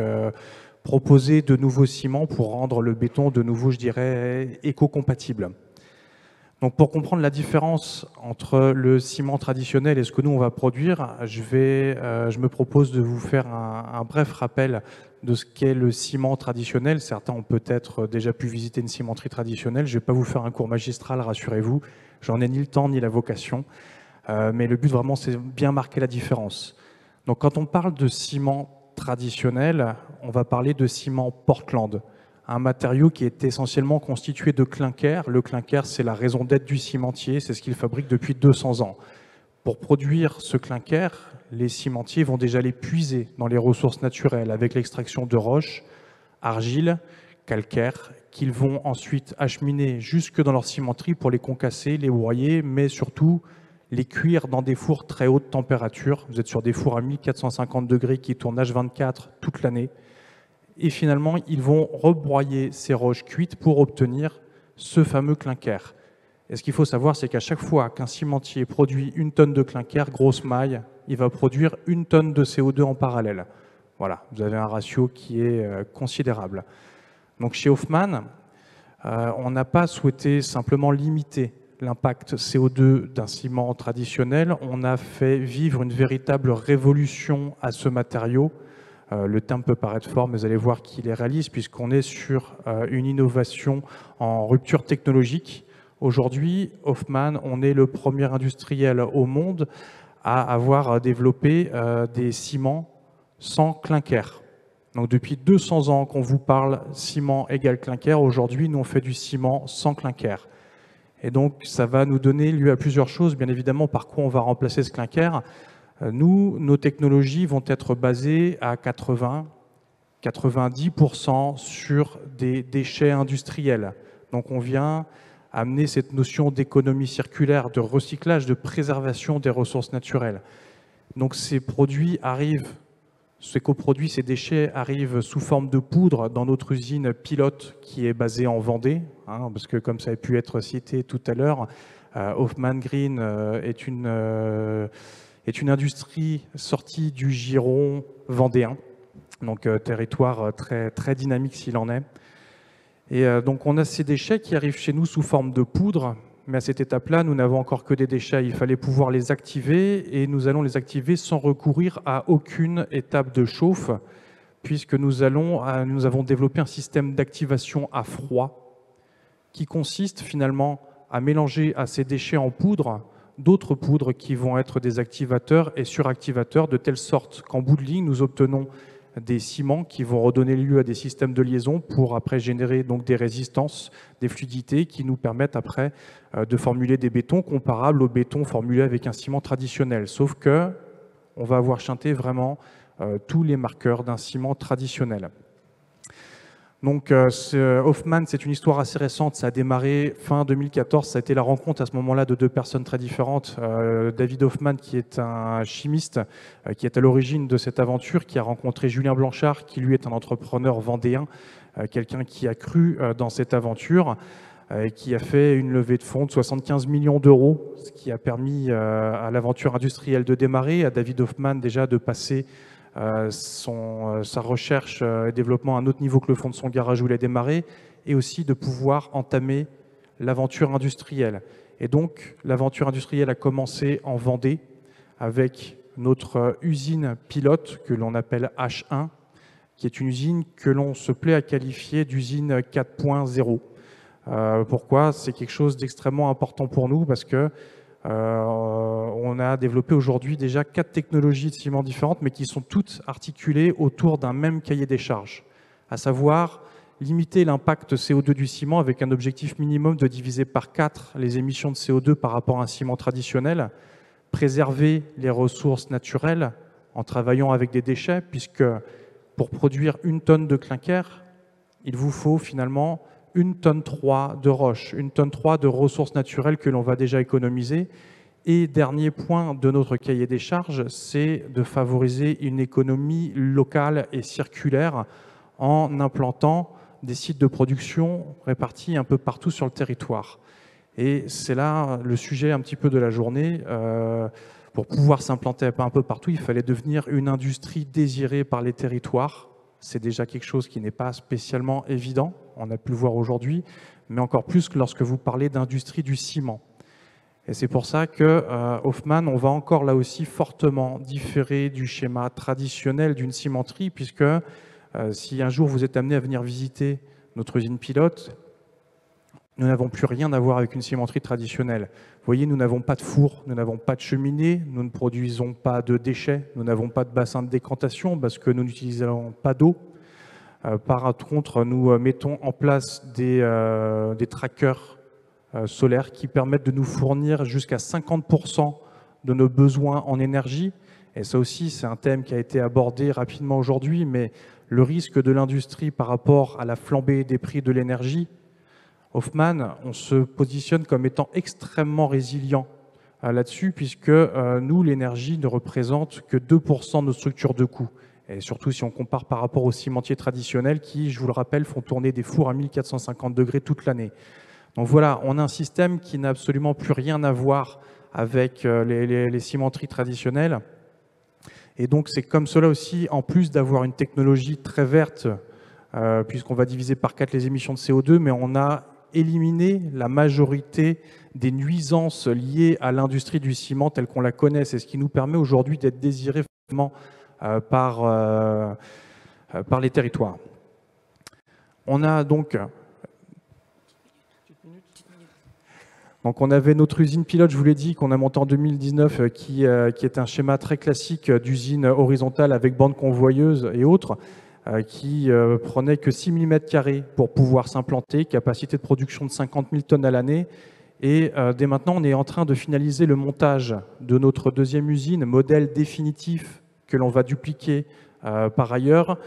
proposer de nouveaux ciments pour rendre le béton de nouveau, je dirais, éco-compatible. Donc pour comprendre la différence entre le ciment traditionnel et ce que nous on va produire, je me propose de vous faire un bref rappel de ce qu'est le ciment traditionnel. Certains ont peut-être déjà pu visiter une cimenterie traditionnelle. Je ne vais pas vous faire un cours magistral, rassurez-vous. J'en ai ni le temps ni la vocation. Mais le but vraiment, c'est bien marquer la différence. Donc quand on parle de ciment traditionnel, on va parler de ciment Portland, un matériau qui est essentiellement constitué de clinker. Le clinker, c'est la raison d'être du cimentier, c'est ce qu'il fabrique depuis 200 ans. pour produire ce clinker, les cimentiers vont déjà les puiser dans les ressources naturelles avec l'extraction de roches, argile, calcaire, qu'ils vont ensuite acheminer jusque dans leur cimenterie pour les concasser, les broyer, mais surtout les cuire dans des fours très haute température. Vous êtes sur des fours à 1450 degrés qui tournent H24 toute l'année. Et finalement, ils vont rebroyer ces roches cuites pour obtenir ce fameux clinker. Et ce qu'il faut savoir, c'est qu'à chaque fois qu'un cimentier produit 1 tonne de clinker, grosse maille, il va produire 1 tonne de CO2 en parallèle. Voilà, vous avez un ratio qui est considérable. Donc chez Hoffmann, on n'a pas souhaité simplement limiter l'impact CO2 d'un ciment traditionnel, on a fait vivre une véritable révolution à ce matériau. Le terme peut paraître fort, mais vous allez voir qu'il est réaliste puisqu'on est sur une innovation en rupture technologique. Aujourd'hui, Hoffmann, on est le premier industriel au monde à avoir développé des ciments sans clinker. Donc depuis 200 ans qu'on vous parle ciment égale clinker, aujourd'hui nous on fait du ciment sans clinker. Et donc ça va nous donner lieu à plusieurs choses, bien évidemment par quoi on va remplacer ce clinker. Nous, nos technologies vont être basées à 80-90% sur des déchets industriels. Donc on vient amener cette notion d'économie circulaire, de recyclage, de préservation des ressources naturelles. Donc ces produits arrivent, ces coproduits, ces déchets arrivent sous forme de poudre dans notre usine pilote qui est basée en Vendée, hein, parce que comme ça a pu être cité tout à l'heure, Hoffmann Green est une industrie sortie du giron vendéen, donc territoire très, très dynamique s'il en est. Et donc on a ces déchets qui arrivent chez nous sous forme de poudre, mais à cette étape-là, nous n'avons encore que des déchets. Il fallait pouvoir les activer et nous allons les activer sans recourir à aucune étape de chauffe, puisque nous avons développé un système d'activation à froid qui consiste finalement à mélanger à ces déchets en poudre d'autres poudres qui vont être des activateurs et suractivateurs, de telle sorte qu'en bout de ligne, nous obtenons des ciments qui vont redonner lieu à des systèmes de liaison pour après générer donc des résistances, des fluidités qui nous permettent après de formuler des bétons comparables aux bétons formulés avec un ciment traditionnel. Sauf que on va avoir chanté vraiment tous les marqueurs d'un ciment traditionnel. Donc Hoffmann, c'est une histoire assez récente, ça a démarré fin 2014, ça a été la rencontre à ce moment-là de deux personnes très différentes. David Hoffmann, qui est un chimiste, qui est à l'origine de cette aventure, qui a rencontré Julien Blanchard, qui lui est un entrepreneur vendéen, quelqu'un qui a cru dans cette aventure, et qui a fait une levée de fonds de 75 millions d'euros, ce qui a permis à l'aventure industrielle de démarrer, à David Hoffmann déjà de passer sa recherche et développement à un autre niveau que le fond de son garage où il a démarré, et aussi de pouvoir entamer l'aventure industrielle. Et donc, l'aventure industrielle a commencé en Vendée avec notre usine pilote que l'on appelle H1, qui est une usine que l'on se plaît à qualifier d'usine 4.0. Pourquoi? C'est quelque chose d'extrêmement important pour nous parce que on a développé aujourd'hui déjà 4 technologies de ciment différentes, mais qui sont toutes articulées autour d'un même cahier des charges, à savoir limiter l'impact CO2 du ciment avec un objectif minimum de diviser par 4 les émissions de CO2 par rapport à un ciment traditionnel, préserver les ressources naturelles en travaillant avec des déchets, puisque pour produire 1 tonne de clinker, il vous faut finalement 1 tonne 3 de roche, 1 tonne 3 de ressources naturelles que l'on va déjà économiser. Et dernier point de notre cahier des charges, c'est de favoriser une économie locale et circulaire en implantant des sites de production répartis un peu partout sur le territoire. Et c'est là le sujet un petit peu de la journée. Pour pouvoir s'implanter un peu partout, il fallait devenir une industrie désirée par les territoires. C'est déjà quelque chose qui n'est pas spécialement évident, on a pu le voir aujourd'hui, mais encore plus que lorsque vous parlez d'industrie du ciment. Et c'est pour ça que Hoffmann, on va encore là aussi fortement différer du schéma traditionnel d'une cimenterie, puisque si un jour vous êtes amené à venir visiter notre usine pilote, nous n'avons plus rien à voir avec une cimenterie traditionnelle. Vous voyez, nous n'avons pas de four, nous n'avons pas de cheminée, nous ne produisons pas de déchets, nous n'avons pas de bassin de décantation parce que nous n'utilisons pas d'eau. Par contre, nous mettons en place des trackers solaires qui permettent de nous fournir jusqu'à 50% de nos besoins en énergie. Et ça aussi, c'est un thème qui a été abordé rapidement aujourd'hui, mais le risque de l'industrie par rapport à la flambée des prix de l'énergie, Hofmann, on se positionne comme étant extrêmement résilient là-dessus, puisque nous, l'énergie ne représente que 2% de nos structures de coûts. Et surtout si on compare par rapport aux cimentiers traditionnels qui, je vous le rappelle, font tourner des fours à 1450 degrés toute l'année. Donc voilà, on a un système qui n'a absolument plus rien à voir avec les cimenteries traditionnelles. Et donc c'est comme cela aussi, en plus d'avoir une technologie très verte, puisqu'on va diviser par 4 les émissions de CO2, mais on a éliminé la majorité des nuisances liées à l'industrie du ciment telle qu'on la connaît. C'est ce qui nous permet aujourd'hui d'être désirés par les territoires. On a donc on avait notre usine pilote, je vous l'ai dit, qu'on a montée en 2019, qui est un schéma très classique d'usine horizontale avec bande convoyeuse et autres, qui prenait que 6 000 m² pour pouvoir s'implanter, capacité de production de 50 000 tonnes à l'année. Et dès maintenant, on est en train de finaliser le montage de notre deuxième usine, modèle définitif que l'on va dupliquer par ailleurs,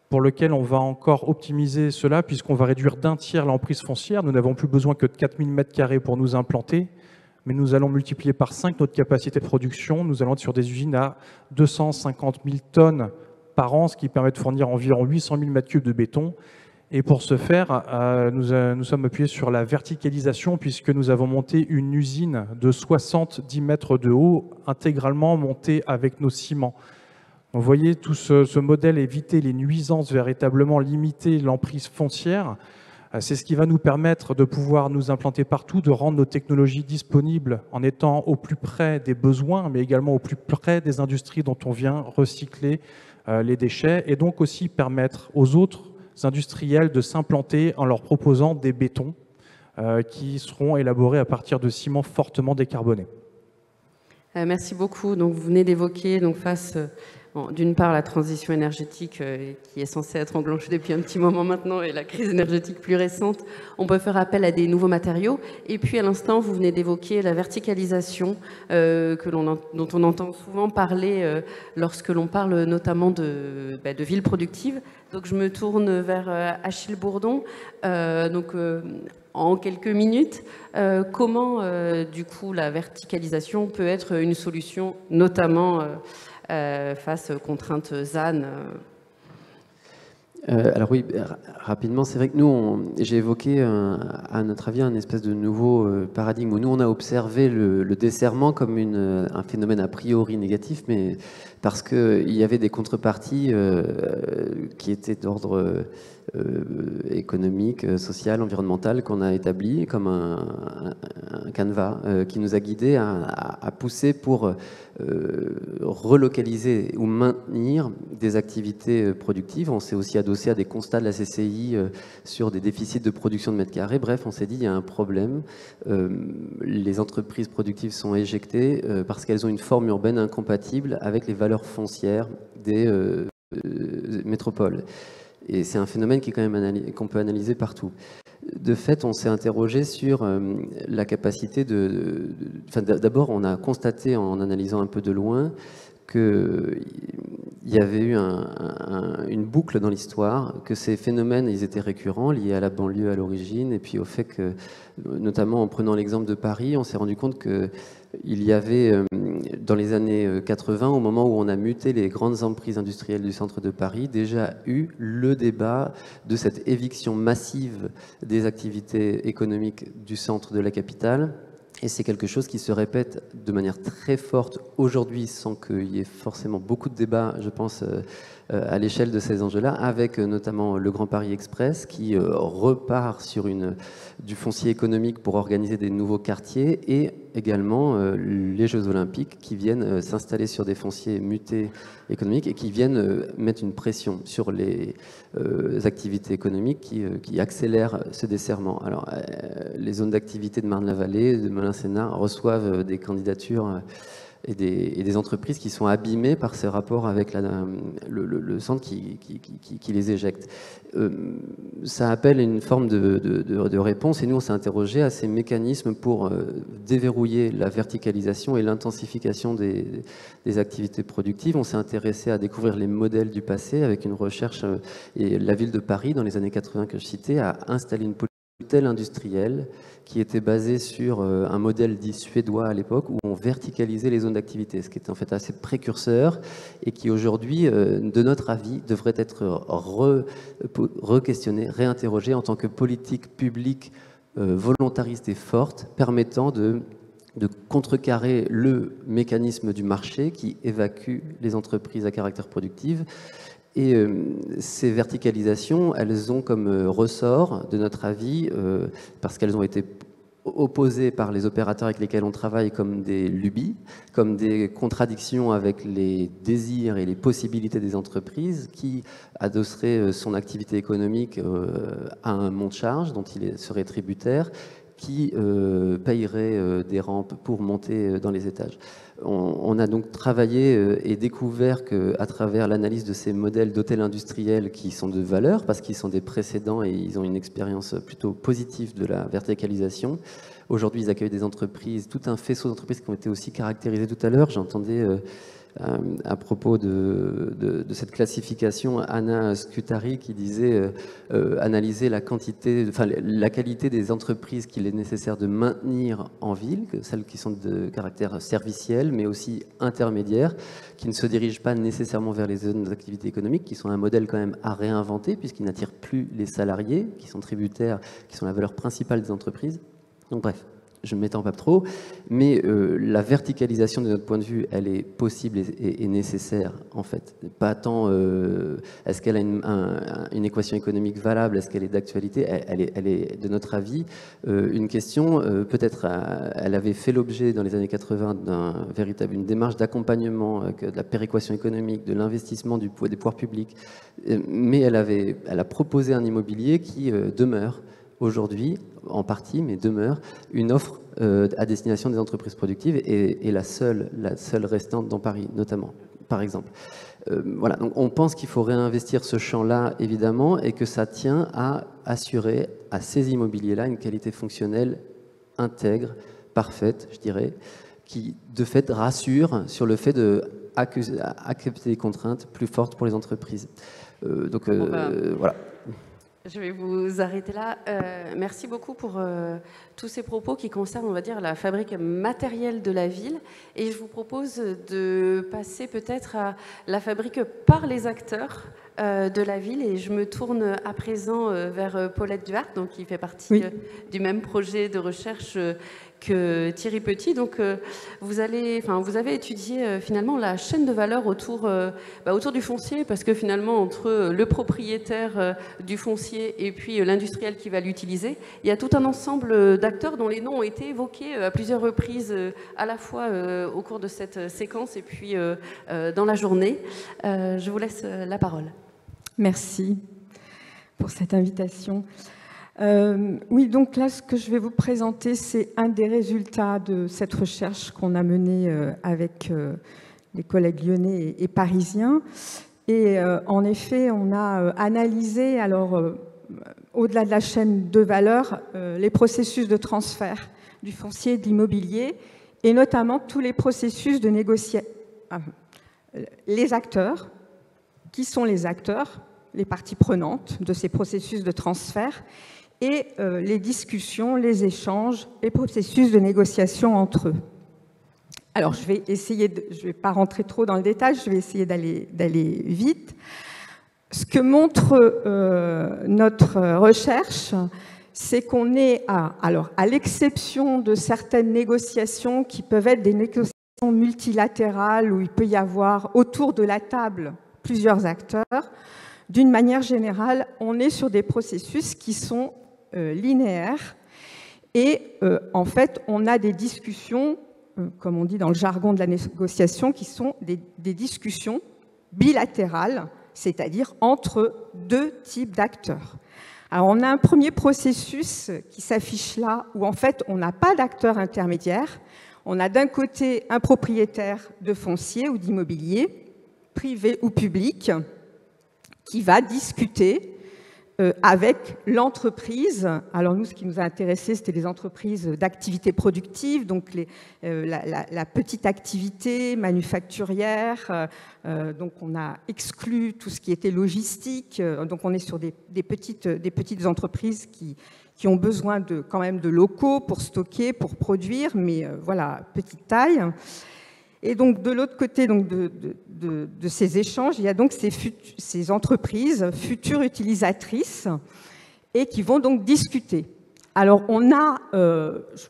pour lequel on va encore optimiser cela, puisqu'on va réduire d'un tiers l'emprise foncière. Nous n'avons plus besoin que de 4 000 m² pour nous implanter, mais nous allons multiplier par 5 notre capacité de production. Nous allons être sur des usines à 250 000 tonnes par an, ce qui permet de fournir environ 800 000 m3 de béton. Et pour ce faire, nous sommes appuyés sur la verticalisation, puisque nous avons monté une usine de 70 mètres de haut, intégralement montée avec nos ciments. Vous voyez, tout ce modèle, éviter les nuisances, véritablement limiter l'emprise foncière, c'est ce qui va nous permettre de pouvoir nous implanter partout, de rendre nos technologies disponibles en étant au plus près des besoins, mais également au plus près des industries dont on vient recycler les déchets, et donc aussi permettre aux autres industriels de s'implanter en leur proposant des bétons qui seront élaborés à partir de ciments fortement décarbonés. Merci beaucoup. Donc, vous venez d'évoquer face... Bon, d'une part, la transition énergétique qui est censée être enclenchée depuis un petit moment maintenant et la crise énergétique plus récente, on peut faire appel à des nouveaux matériaux. Et puis, à l'instant, vous venez d'évoquer la verticalisation dont on entend souvent parler lorsque l'on parle notamment de villes productives. Donc, je me tourne vers Achille Bourdon. En quelques minutes, comment, du coup, la verticalisation peut être une solution, notamment... face aux contraintes ZAN. Alors oui, rapidement, c'est vrai que nous, j'ai évoqué, à notre avis, un espèce de nouveau paradigme où nous, on a observé le desserrement comme un phénomène a priori négatif, mais parce qu'il y avait des contreparties qui étaient d'ordre économique, social, environnemental, qu'on a établi comme un canevas qui nous a guidés à pousser pour relocaliser ou maintenir des activités productives. On s'est aussi adossé à des constats de la CCI sur des déficits de production de mètres carrés. Bref, on s'est dit il y a un problème. Les entreprises productives sont éjectées parce qu'elles ont une forme urbaine incompatible avec les valeurs foncières des métropoles. Et c'est un phénomène qui est quand même qu'on peut analyser partout. De fait, on s'est interrogé sur la capacité d'abord, on a constaté en analysant un peu de loin qu'il y avait eu une boucle dans l'histoire, que ces phénomènes, ils étaient récurrents, liés à la banlieue à l'origine, et puis au fait que, notamment en prenant l'exemple de Paris, on s'est rendu compte qu'il y avait, dans les années 80, au moment où on a muté les grandes emprises industrielles du centre de Paris, déjà eu le débat de cette éviction massive des activités économiques du centre de la capitale. Et c'est quelque chose qui se répète de manière très forte aujourd'hui, sans qu'il y ait forcément beaucoup de débats, je pense, à l'échelle de ces enjeux-là, avec notamment le Grand Paris Express, qui repart sur du foncier économique pour organiser des nouveaux quartiers, et également les Jeux Olympiques qui viennent s'installer sur des fonciers mutés économiques et qui viennent mettre une pression sur les activités économiques qui accélèrent ce desserrement. Alors, les zones d'activité de Marne-la-Vallée, de Melun-Sénart reçoivent des candidatures et des entreprises qui sont abîmées par ces rapports avec le centre qui les éjecte. Ça appelle une forme de réponse, et nous on s'est interrogé à ces mécanismes pour déverrouiller la verticalisation et l'intensification des activités productives. On s'est intéressé à découvrir les modèles du passé avec une recherche, et la ville de Paris dans les années 80 que je citais a installé une politique industrielle qui était basée sur un modèle dit suédois à l'époque où on verticalisait les zones d'activité, ce qui était en fait assez précurseur et qui aujourd'hui, de notre avis, devrait être re-questionné, réinterrogé en tant que politique publique volontariste et forte permettant de contrecarrer le mécanisme du marché qui évacue les entreprises à caractère productif. Et ces verticalisations, elles ont comme ressort, de notre avis, parce qu'elles ont été opposées par les opérateurs avec lesquels on travaille comme des lubies, comme des contradictions avec les désirs et les possibilités des entreprises qui adosseraient son activité économique à un monte charge dont il serait tributaire, qui payerait des rampes pour monter dans les étages. On a donc travaillé et découvert qu'à travers l'analyse de ces modèles d'hôtels industriels qui sont de valeur, parce qu'ils sont des précédents et ils ont une expérience plutôt positive de la verticalisation. Aujourd'hui, ils accueillent des entreprises, tout un faisceau d'entreprises qui ont été aussi caractérisées tout à l'heure. J'entendais à propos de cette classification Anna Scutari qui disait analyser la qualité des entreprises qu'il est nécessaire de maintenir en ville, celles qui sont de caractère serviciel mais aussi intermédiaire, qui ne se dirigent pas nécessairement vers les zones d'activité économique, qui sont un modèle quand même à réinventer puisqu'ils n'attirent plus les salariés qui sont tributaires, qui sont la valeur principale des entreprises. Donc bref, je ne m'étends pas trop, mais la verticalisation de notre point de vue, elle est possible et nécessaire en fait. Pas tant est-ce qu'elle a une équation économique valable, est-ce qu'elle est d'actualité, elle est de notre avis une question, peut-être elle avait fait l'objet dans les années 80 d'une démarche d'accompagnement de la péréquation économique, de l'investissement des pouvoirs publics, mais elle a proposé un immobilier qui demeure aujourd'hui, en partie, mais demeure une offre à destination des entreprises productives et la seule restante dans Paris, notamment, par exemple. Voilà, donc on pense qu'il faut réinvestir ce champ-là, évidemment, et que ça tient à assurer à ces immobiliers-là une qualité fonctionnelle intègre, parfaite, je dirais, qui, de fait, rassure sur le fait d'accepter des contraintes plus fortes pour les entreprises. Voilà. Je vais vous arrêter là. Merci beaucoup pour tous ces propos qui concernent, on va dire, la fabrique matérielle de la ville. Et je vous propose de passer peut-être à la fabrique par les acteurs de la ville. Et je me tourne à présent vers Paulette Duhart, donc, qui fait partie du même projet de recherche que Thierry Petit. Donc, vous avez étudié finalement la chaîne de valeur autour du foncier, parce que finalement, entre le propriétaire du foncier et puis l'industriel qui va l'utiliser, il y a tout un ensemble d'acteurs dont les noms ont été évoqués à plusieurs reprises, à la fois au cours de cette séquence et puis dans la journée. Je vous laisse la parole. Merci pour cette invitation. Oui, donc là, ce que je vais vous présenter, c'est un des résultats de cette recherche qu'on a menée avec les collègues lyonnais et parisiens. Et en effet, on a analysé, alors, au-delà de la chaîne de valeur, les processus de transfert du foncier et de l'immobilier, et notamment tous les processus de négociation. Les acteurs, qui sont les acteurs, les parties prenantes de ces processus de transfert, et les discussions, les échanges, les processus de négociation entre eux. Alors, je ne vais pas rentrer trop dans le détail, je vais essayer d'aller vite. Ce que montre notre recherche, c'est qu'on est à l'exception de certaines négociations qui peuvent être des négociations multilatérales où il peut y avoir autour de la table plusieurs acteurs, d'une manière générale, on est sur des processus qui sont linéaires et en fait, on a des discussions, comme on dit dans le jargon de la négociation, qui sont des discussions bilatérales, c'est-à-dire entre deux types d'acteurs. Alors, on a un premier processus qui s'affiche là, où en fait, on n'a pas d'acteur intermédiaire, On a d'un côté un propriétaire de foncier ou d'immobilier, privé ou public, qui va discuter avec l'entreprise. Alors nous, ce qui nous a intéressé, c'était les entreprises d'activité productive, donc la petite activité manufacturière. Donc on a exclu tout ce qui était logistique. Donc on est sur des petites entreprises qui ont besoin quand même de locaux pour stocker, pour produire, mais voilà, petite taille. Et donc, de l'autre côté donc, de ces échanges, il y a donc ces entreprises futures utilisatrices et qui vont donc discuter. Alors, on a, je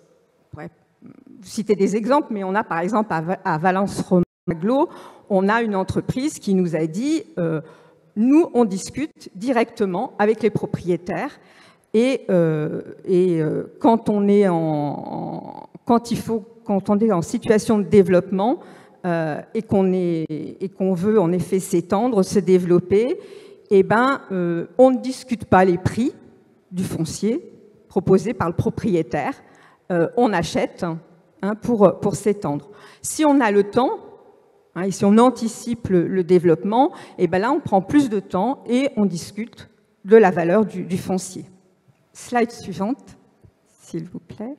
pourrais vous citer des exemples, mais on a par exemple à Valence-Romain-Aglo, on a une entreprise qui nous a dit nous, on discute directement avec les propriétaires et quand on est quand on est en situation de développement et qu'on veut en effet s'étendre, se développer, eh ben, on ne discute pas les prix du foncier proposé par le propriétaire, on achète pour s'étendre. Si on a le temps, et si on anticipe le développement, eh ben là on prend plus de temps et on discute de la valeur du foncier. Slide suivante, s'il vous plaît.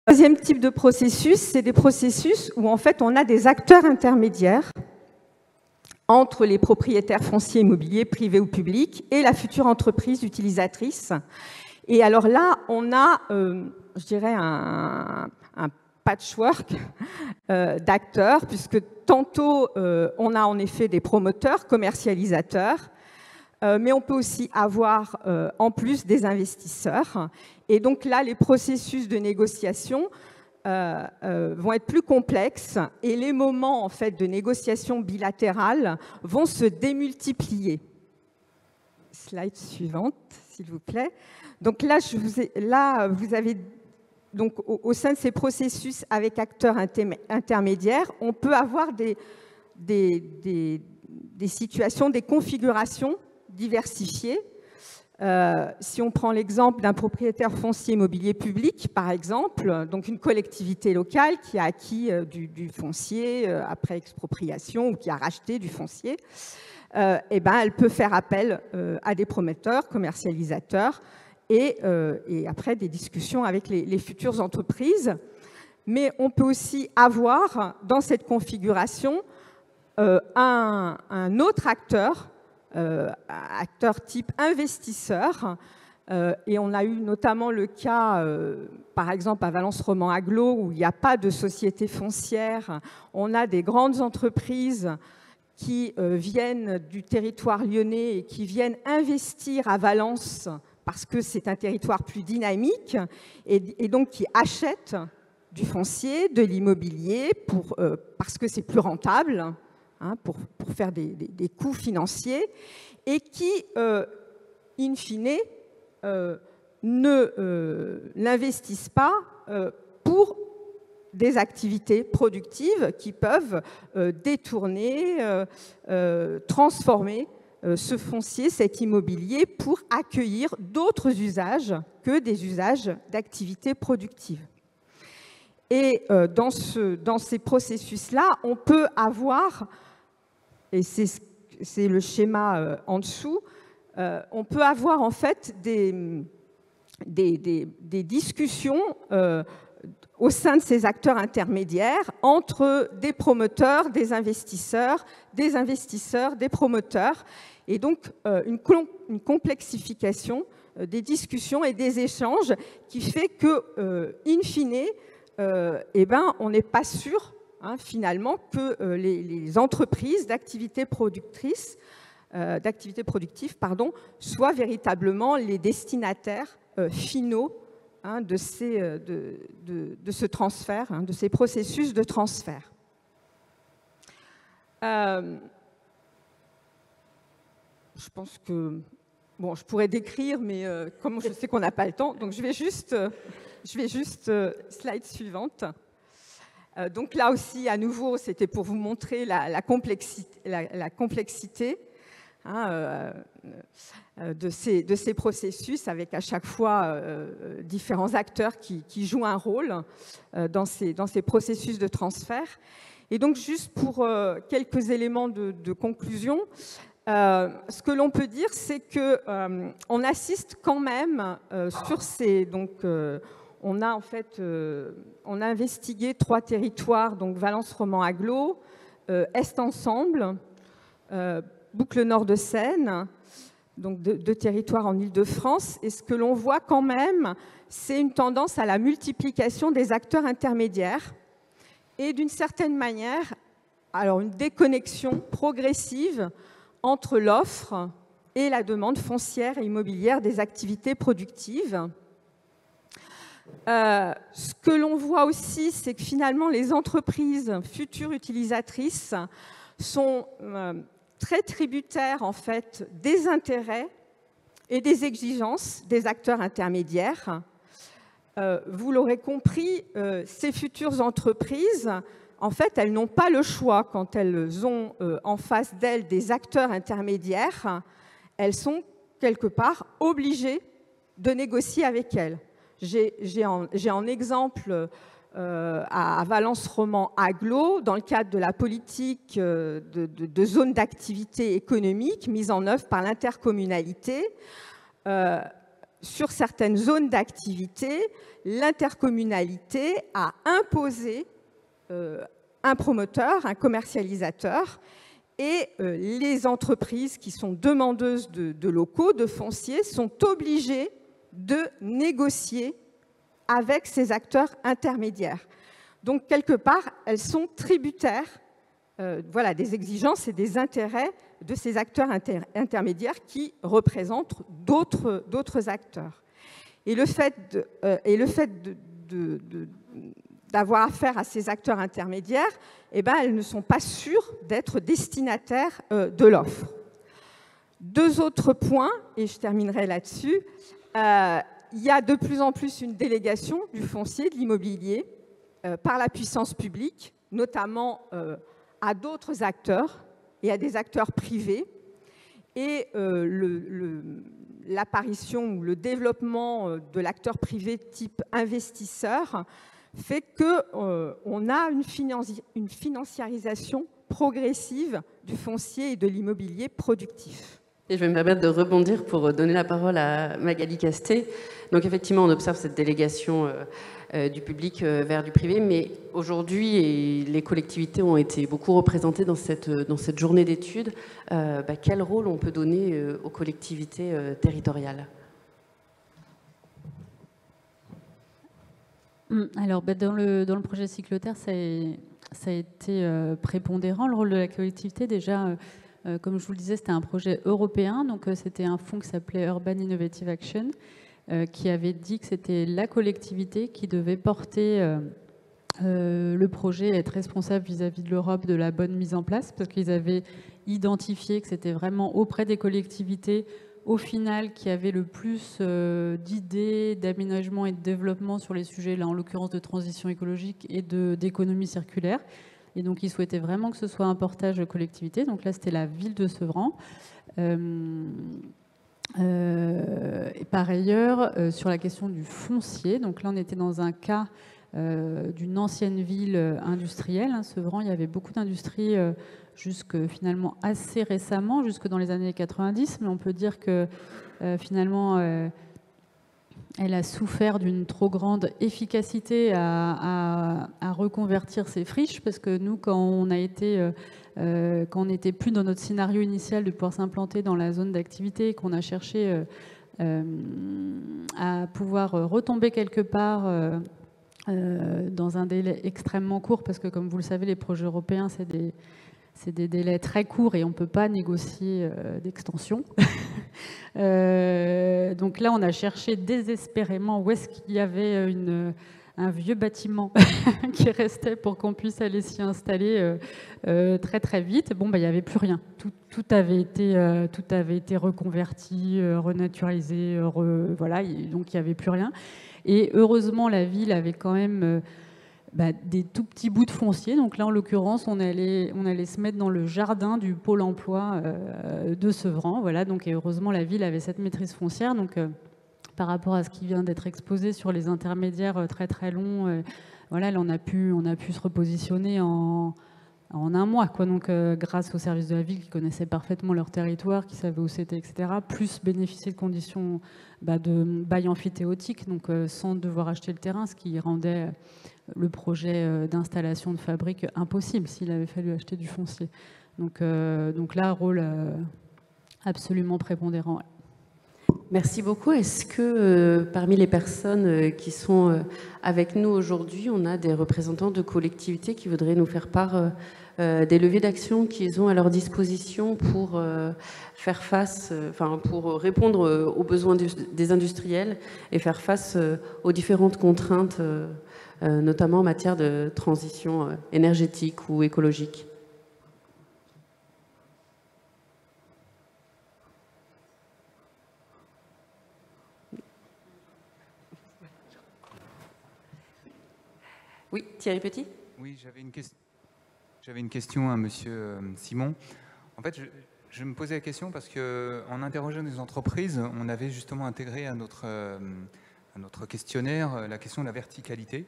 Deuxième type de processus, c'est des processus où en fait on a des acteurs intermédiaires entre les propriétaires fonciers immobiliers privés ou publics et la future entreprise utilisatrice. Et alors là, on a, je dirais, un patchwork d'acteurs, puisque tantôt on a en effet des promoteurs, commercialisateurs, mais on peut aussi avoir en plus des investisseurs. Et donc là, les processus de négociation vont être plus complexes et les moments en fait, de négociation bilatérale vont se démultiplier. Slide suivante, s'il vous plaît. Donc là, vous avez donc, au sein de ces processus avec acteurs intermédiaires, on peut avoir des situations, des configurations diversifiées. Si on prend l'exemple d'un propriétaire foncier immobilier public, par exemple, donc une collectivité locale qui a acquis du foncier après expropriation ou qui a racheté du foncier, eh ben, elle peut faire appel à des promoteurs, commercialisateurs et après des discussions avec les futures entreprises. Mais on peut aussi avoir dans cette configuration un autre acteur, acteur type investisseur, et on a eu notamment le cas, par exemple à Valence-Romain-Aglo, où il n'y a pas de société foncière. On a des grandes entreprises qui viennent du territoire lyonnais et qui viennent investir à Valence parce que c'est un territoire plus dynamique et donc qui achètent du foncier, de l'immobilier parce que c'est plus rentable, pour faire des coûts financiers, et qui, in fine, n'investissent pas pour des activités productives qui peuvent détourner, transformer ce foncier, cet immobilier, pour accueillir d'autres usages que des usages d'activités productives. Et dans ces processus-là, on peut avoir, et c'est le schéma en dessous, on peut avoir en fait des discussions au sein de ces acteurs intermédiaires entre des promoteurs, des investisseurs, des promoteurs, et donc une complexification des discussions et des échanges qui fait que, in fine, eh ben, on n'est pas sûr finalement que les entreprises d'activités productives soient véritablement les destinataires finaux de ce transfert, de ces processus de transfert. Je pense que bon, je pourrais décrire, mais comme je sais qu'on n'a pas le temps, donc je vais juste slide suivante. Donc là aussi, à nouveau, c'était pour vous montrer la complexité. de ces processus, avec à chaque fois différents acteurs qui jouent un rôle dans ces processus de transfert. Et donc, juste pour quelques éléments de conclusion, ce que l'on peut dire, c'est qu'on assiste quand même sur ces... Donc, on a investigué 3 territoires, donc Valence Romand Agglo, Est Ensemble, Boucle Nord de Seine, donc 2 territoires en Île-de-France. Et ce que l'on voit quand même, c'est une tendance à la multiplication des acteurs intermédiaires et d'une certaine manière, alors une déconnexion progressive entre l'offre et la demande foncière et immobilière des activités productives. Ce que l'on voit aussi, c'est que finalement, les entreprises futures utilisatrices sont très tributaires en fait, des intérêts et des exigences des acteurs intermédiaires. Vous l'aurez compris, ces futures entreprises, en fait, elles n'ont pas le choix quand elles ont en face d'elles des acteurs intermédiaires. Elles sont quelque part obligées de négocier avec elles. J'ai en exemple à Valence Romand Agglo, dans le cadre de la politique de zone d'activité économique mise en œuvre par l'intercommunalité. Sur certaines zones d'activité, l'intercommunalité a imposé un promoteur, un commercialisateur, et les entreprises qui sont demandeuses de locaux, de fonciers, sont obligées de négocier avec ces acteurs intermédiaires. Donc, quelque part, elles sont tributaires voilà, des exigences et des intérêts de ces acteurs intermédiaires qui représentent d'autres acteurs. Et le fait d'avoir affaire à ces acteurs intermédiaires, eh ben, elles ne sont pas sûres d'être destinataires de l'offre. 2 autres points, et je terminerai là-dessus. Il y a de plus en plus une délégation du foncier, de l'immobilier, par la puissance publique, notamment à d'autres acteurs et à des acteurs privés. Et l'apparition ou le développement de l'acteur privé type investisseur fait qu'on a une financiarisation progressive du foncier et de l'immobilier productif. Et je vais me permettre de rebondir pour donner la parole à Magali Casté. Donc effectivement, on observe cette délégation du public vers du privé, mais aujourd'hui, les collectivités ont été beaucoup représentées dans cette journée d'études. Quel rôle on peut donner aux collectivités territoriales ? Alors, dans le projet Cycloterre, ça a été prépondérant, le rôle de la collectivité. Déjà, comme je vous le disais, c'était un projet européen, donc c'était un fonds qui s'appelait Urban Innovative Action, qui avait dit que c'était la collectivité qui devait porter le projet, être responsable vis-à-vis de l'Europe de la bonne mise en place, parce qu'ils avaient identifié que c'était vraiment auprès des collectivités, au final, qui avaient le plus d'idées, d'aménagement et de développement sur les sujets, là en l'occurrence de transition écologique et d'économie circulaire. Et donc, ils souhaitaient vraiment que ce soit un portage de collectivité. Donc là, c'était la ville de Sevran. Et par ailleurs, sur la question du foncier, donc là, on était dans un cas d'une ancienne ville industrielle. Sevran, il y avait beaucoup d'industries jusque finalement assez récemment, jusque dans les années 90. Mais on peut dire que finalement... elle a souffert d'une trop grande efficacité à reconvertir ses friches, parce que nous, quand on n'était plus dans notre scénario initial de pouvoir s'implanter dans la zone d'activité, qu'on a cherché à pouvoir retomber quelque part dans un délai extrêmement court, parce que comme vous le savez, les projets européens, c'est des délais très courts et on ne peut pas négocier d'extension. Donc là, on a cherché désespérément où est-ce qu'il y avait un vieux bâtiment qui restait pour qu'on puisse aller s'y installer très très vite. Bon, il n'y avait plus rien. Tout avait été reconverti, renaturalisé, voilà, donc il n'y avait plus rien. Et heureusement, la ville avait quand même des tout petits bouts de foncier. Donc là, en l'occurrence, on allait se mettre dans le jardin du pôle emploi de Sevran. Voilà, donc, et heureusement, la ville avait cette maîtrise foncière. Donc, par rapport à ce qui vient d'être exposé sur les intermédiaires très très longs, voilà, là, on a pu se repositionner en un mois, quoi. Donc, grâce aux services de la ville qui connaissaient parfaitement leur territoire, qui savaient où c'était, etc., plus bénéficier de conditions de bail amphithéotique, donc sans devoir acheter le terrain, ce qui rendait le projet d'installation de fabrique impossible s'il avait fallu acheter du foncier. Donc là, rôle absolument prépondérant. Ouais. Merci beaucoup. Est-ce que parmi les personnes qui sont avec nous aujourd'hui, on a des représentants de collectivités qui voudraient nous faire part des leviers d'action qu'ils ont à leur disposition pour faire face, pour répondre aux besoins des industriels et faire face aux différentes contraintes, notamment en matière de transition énergétique ou écologique? Oui, Thierry Petit. Oui, j'avais une question à Monsieur Simon. En fait, je me posais la question parce qu'en interrogeant des entreprises, on avait justement intégré à notre questionnaire la question de la verticalité.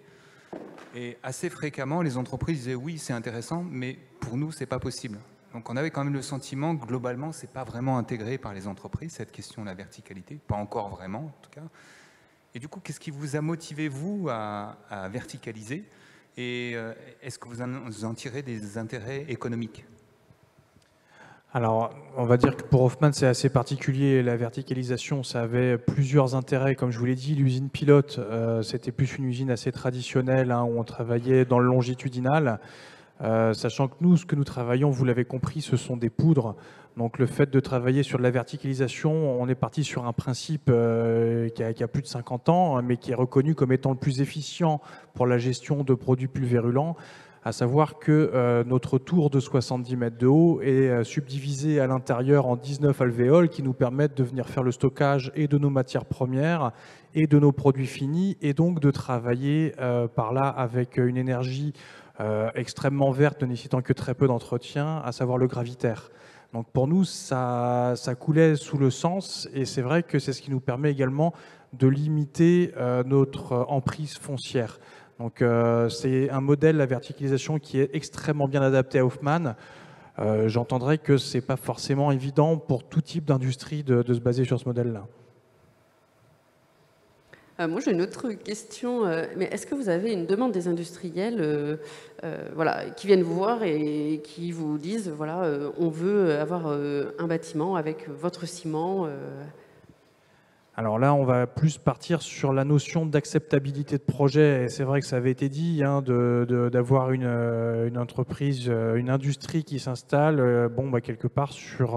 Et assez fréquemment, les entreprises disaient oui, c'est intéressant, mais pour nous, c'est pas possible. Donc on avait quand même le sentiment que globalement, c'est pas vraiment intégré par les entreprises, cette question de la verticalité, pas encore vraiment en tout cas. Et du coup, qu'est-ce qui vous a motivé, vous, à verticaliser? Et est-ce que vous en tirez des intérêts économiques? Alors, on va dire que pour Hoffmann, c'est assez particulier. La verticalisation, ça avait plusieurs intérêts. Comme je vous l'ai dit, l'usine pilote, c'était plus une usine assez traditionnelle, hein, où on travaillait dans le longitudinal. Sachant que nous, ce que nous travaillons, vous l'avez compris, ce sont des poudres. Donc le fait de travailler sur de la verticalisation, on est parti sur un principe qui a plus de 50 ans, mais qui est reconnu comme étant le plus efficient pour la gestion de produits pulvérulents, à savoir que notre tour de 70 mètres de haut est subdivisé à l'intérieur en 19 alvéoles qui nous permettent de venir faire le stockage et de nos matières premières et de nos produits finis, et donc de travailler par là avec une énergie extrêmement verte, ne nécessitant que très peu d'entretien, à savoir le gravitaire. Donc pour nous, ça coulait sous le sens, et c'est vrai que c'est ce qui nous permet également de limiter notre emprise foncière. Donc c'est un modèle, la verticalisation, qui est extrêmement bien adapté à Hoffmann. J'entendrai que ce n'est pas forcément évident pour tout type d'industrie de se baser sur ce modèle-là. Moi, j'ai une autre question. Mais est-ce que vous avez une demande des industriels qui viennent vous voir et qui vous disent, voilà, on veut avoir un bâtiment avec votre ciment Alors là, on va plus partir sur la notion d'acceptabilité de projet. Et c'est vrai que ça avait été dit, hein, d'avoir une entreprise, une industrie qui s'installe, quelque part sur...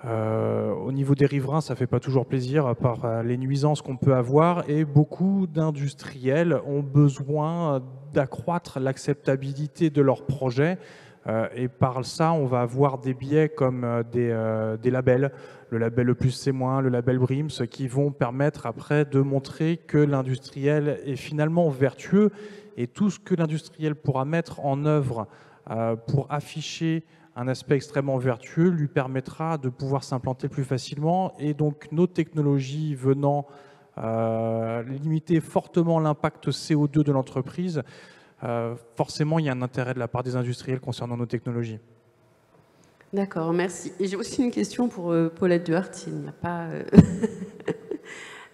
au niveau des riverains, ça ne fait pas toujours plaisir par les nuisances qu'on peut avoir, et beaucoup d'industriels ont besoin d'accroître l'acceptabilité de leurs projets, et par ça, on va avoir des biais comme des labels, le label E+, C-, le label BRIMS, qui vont permettre après de montrer que l'industriel est finalement vertueux, et tout ce que l'industriel pourra mettre en œuvre pour afficher un aspect extrêmement vertueux lui permettra de pouvoir s'implanter plus facilement, et donc nos technologies venant limiter fortement l'impact CO2 de l'entreprise, forcément il y a un intérêt de la part des industriels concernant nos technologies. D'accord, merci. Et j'ai aussi une question pour Paulette Duhart, s'il n'y a pas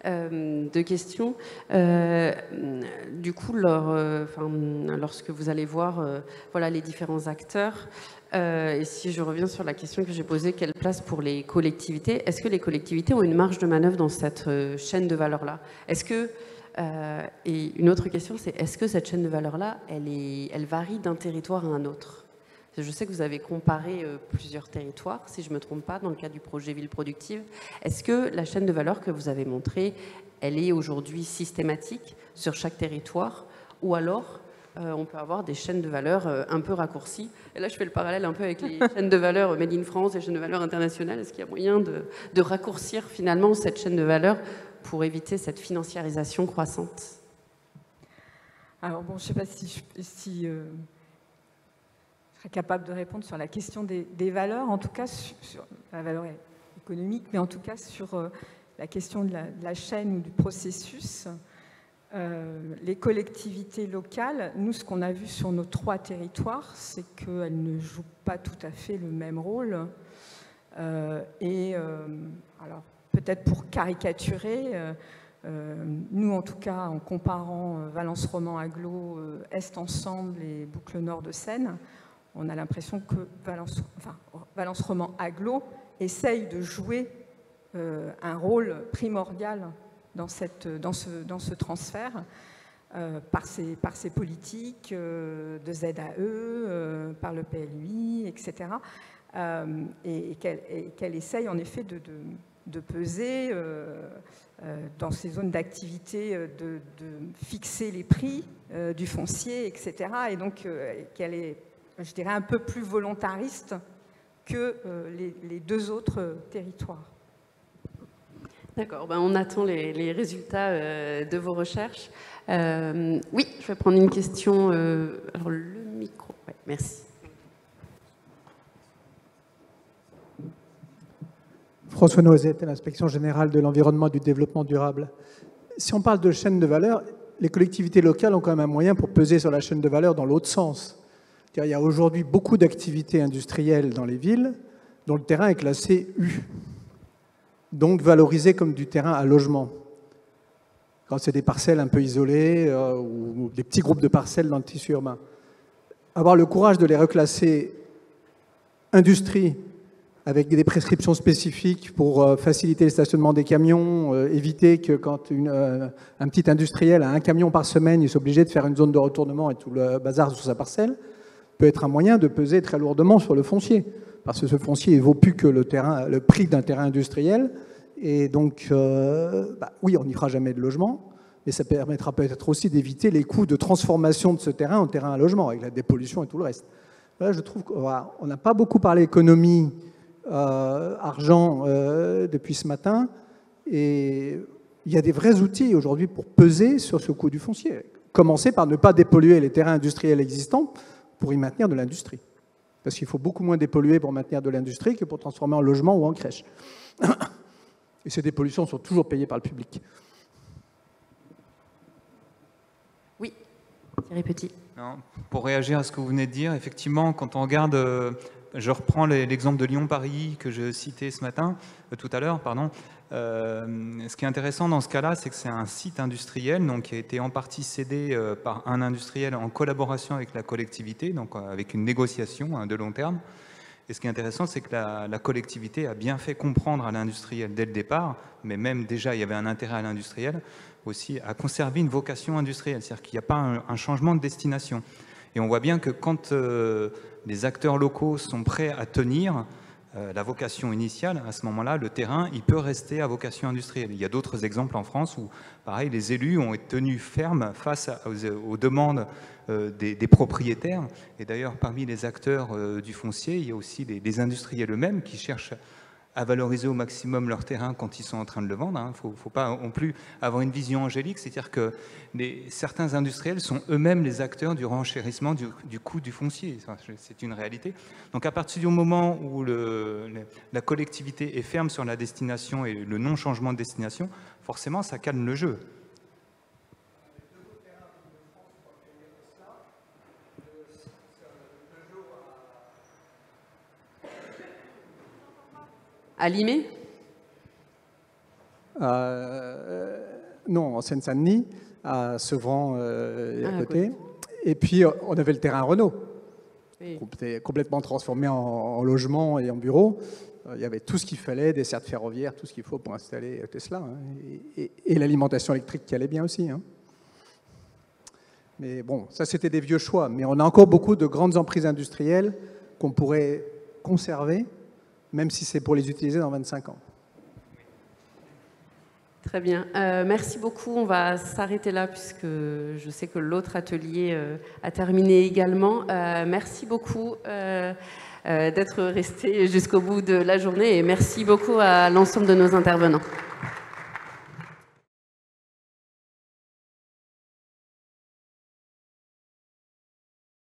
de questions. Du coup, lorsque vous allez voir les différents acteurs, et si je reviens sur la question que j'ai posée, quelle place pour les collectivités? Est-ce que les collectivités ont une marge de manœuvre dans cette chaîne de valeur-là? Est-ce que, et une autre question, c'est est-ce que cette chaîne de valeur-là, elle varie d'un territoire à un autre? Je sais que vous avez comparé plusieurs territoires, si je ne me trompe pas, dans le cadre du projet Ville Productive. Est-ce que la chaîne de valeur que vous avez montrée, elle est aujourd'hui systématique sur chaque territoire, ou alors on peut avoir des chaînes de valeur un peu raccourcies? Et là, je fais le parallèle un peu avec les chaînes de valeur Made in France et chaînes de valeur internationales. Est-ce qu'il y a moyen de raccourcir finalement cette chaîne de valeur pour éviter cette financiarisation croissante? Alors bon, je ne sais pas si je serais capable de répondre sur la question des valeurs, en tout cas sur la valeur économique, mais en tout cas sur la question de la chaîne ou du processus. Les collectivités locales, nous, ce qu'on a vu sur nos 3 territoires, c'est qu'elles ne jouent pas tout à fait le même rôle. Alors, peut-être pour caricaturer, nous, en tout cas, en comparant Valence Roman Agglo, Est Ensemble et Boucle Nord de Seine, on a l'impression que Valence Roman Agglo essaye de jouer un rôle primordial dans ce transfert par ses politiques de ZAE, par le PLUI, etc. Et qu'elle essaye en effet de peser dans ces zones d'activité, de fixer les prix du foncier, etc. Et donc qu'elle est, je dirais, un peu plus volontariste que les 2 autres territoires. D'accord, ben on attend les résultats de vos recherches. Oui, je vais prendre une question. Alors, le micro, ouais, merci. François Noisette, à l'Inspection générale de l'environnement et du développement durable. Si on parle de chaîne de valeur, les collectivités locales ont quand même un moyen pour peser sur la chaîne de valeur dans l'autre sens. Il y a aujourd'hui beaucoup d'activités industrielles dans les villes dont le terrain est classé U, donc valorisé comme du terrain à logement. Quand c'est des parcelles un peu isolées ou des petits groupes de parcelles dans le tissu urbain. Avoir le courage de les reclasser industrie avec des prescriptions spécifiques pour faciliter le stationnement des camions, éviter que quand un petit industriel a un camion par semaine, il est obligé de faire une zone de retournement et tout le bazar sur sa parcelle, peut être un moyen de peser très lourdement sur le foncier. Parce que ce foncier ne vaut plus que le prix d'un terrain industriel. Et donc, oui, on n'y fera jamais de logement, mais ça permettra peut-être aussi d'éviter les coûts de transformation de ce terrain en terrain à logement, avec la dépollution et tout le reste. Là, je trouve qu'on n'a pas beaucoup parlé économie, argent depuis ce matin, et il y a des vrais outils aujourd'hui pour peser sur ce coût du foncier. Commencer par ne pas dépolluer les terrains industriels existants pour y maintenir de l'industrie. Parce qu'il faut beaucoup moins dépolluer pour maintenir de l'industrie que pour transformer en logement ou en crèche. Et ces dépollutions sont toujours payées par le public. Oui, Thierry Petit. Non, pour réagir à ce que vous venez de dire, effectivement, quand on regarde, je reprends l'exemple de Lyon-Paris que je citais ce matin, tout à l'heure, pardon. Ce qui est intéressant dans ce cas-là, c'est que c'est un site industriel donc, qui a été en partie cédé par un industriel en collaboration avec la collectivité, donc avec une négociation de long terme. Et ce qui est intéressant, c'est que la collectivité a bien fait comprendre à l'industriel dès le départ, mais même déjà il y avait un intérêt à l'industriel aussi à conserver une vocation industrielle, c'est-à-dire qu'il n'y a pas un changement de destination. Et on voit bien que quand les acteurs locaux sont prêts à tenir la vocation initiale, à ce moment-là, le terrain, il peut rester à vocation industrielle. Il y a d'autres exemples en France où, pareil, les élus ont été tenus fermes face aux demandes des propriétaires. Et d'ailleurs, parmi les acteurs du foncier, il y a aussi les industriels eux-mêmes qui cherchent à valoriser au maximum leur terrain quand ils sont en train de le vendre. Il ne faut pas non plus avoir une vision angélique, c'est-à-dire que certains industriels sont eux-mêmes les acteurs du renchérissement du coût du foncier. C'est une réalité. Donc à partir du moment où la collectivité est ferme sur la destination et le non-changement de destination, forcément ça calme le jeu. À Limay ? Non, en Seine-Saint-Denis, à Sevran à côté. Et puis, on avait le terrain Renault, complètement transformé en logement et en bureau. Il y avait tout ce qu'il fallait, des dessertes ferroviaires, tout ce qu'il faut pour installer Tesla. Hein, et l'alimentation électrique qui allait bien aussi. Hein. Mais bon, ça, c'était des vieux choix. Mais on a encore beaucoup de grandes emprises industrielles qu'on pourrait conserver, même si c'est pour les utiliser dans 25 ans. Très bien. Merci beaucoup. On va s'arrêter là puisque je sais que l'autre atelier a terminé également. Merci beaucoup d'être resté jusqu'au bout de la journée et merci beaucoup à l'ensemble de nos intervenants.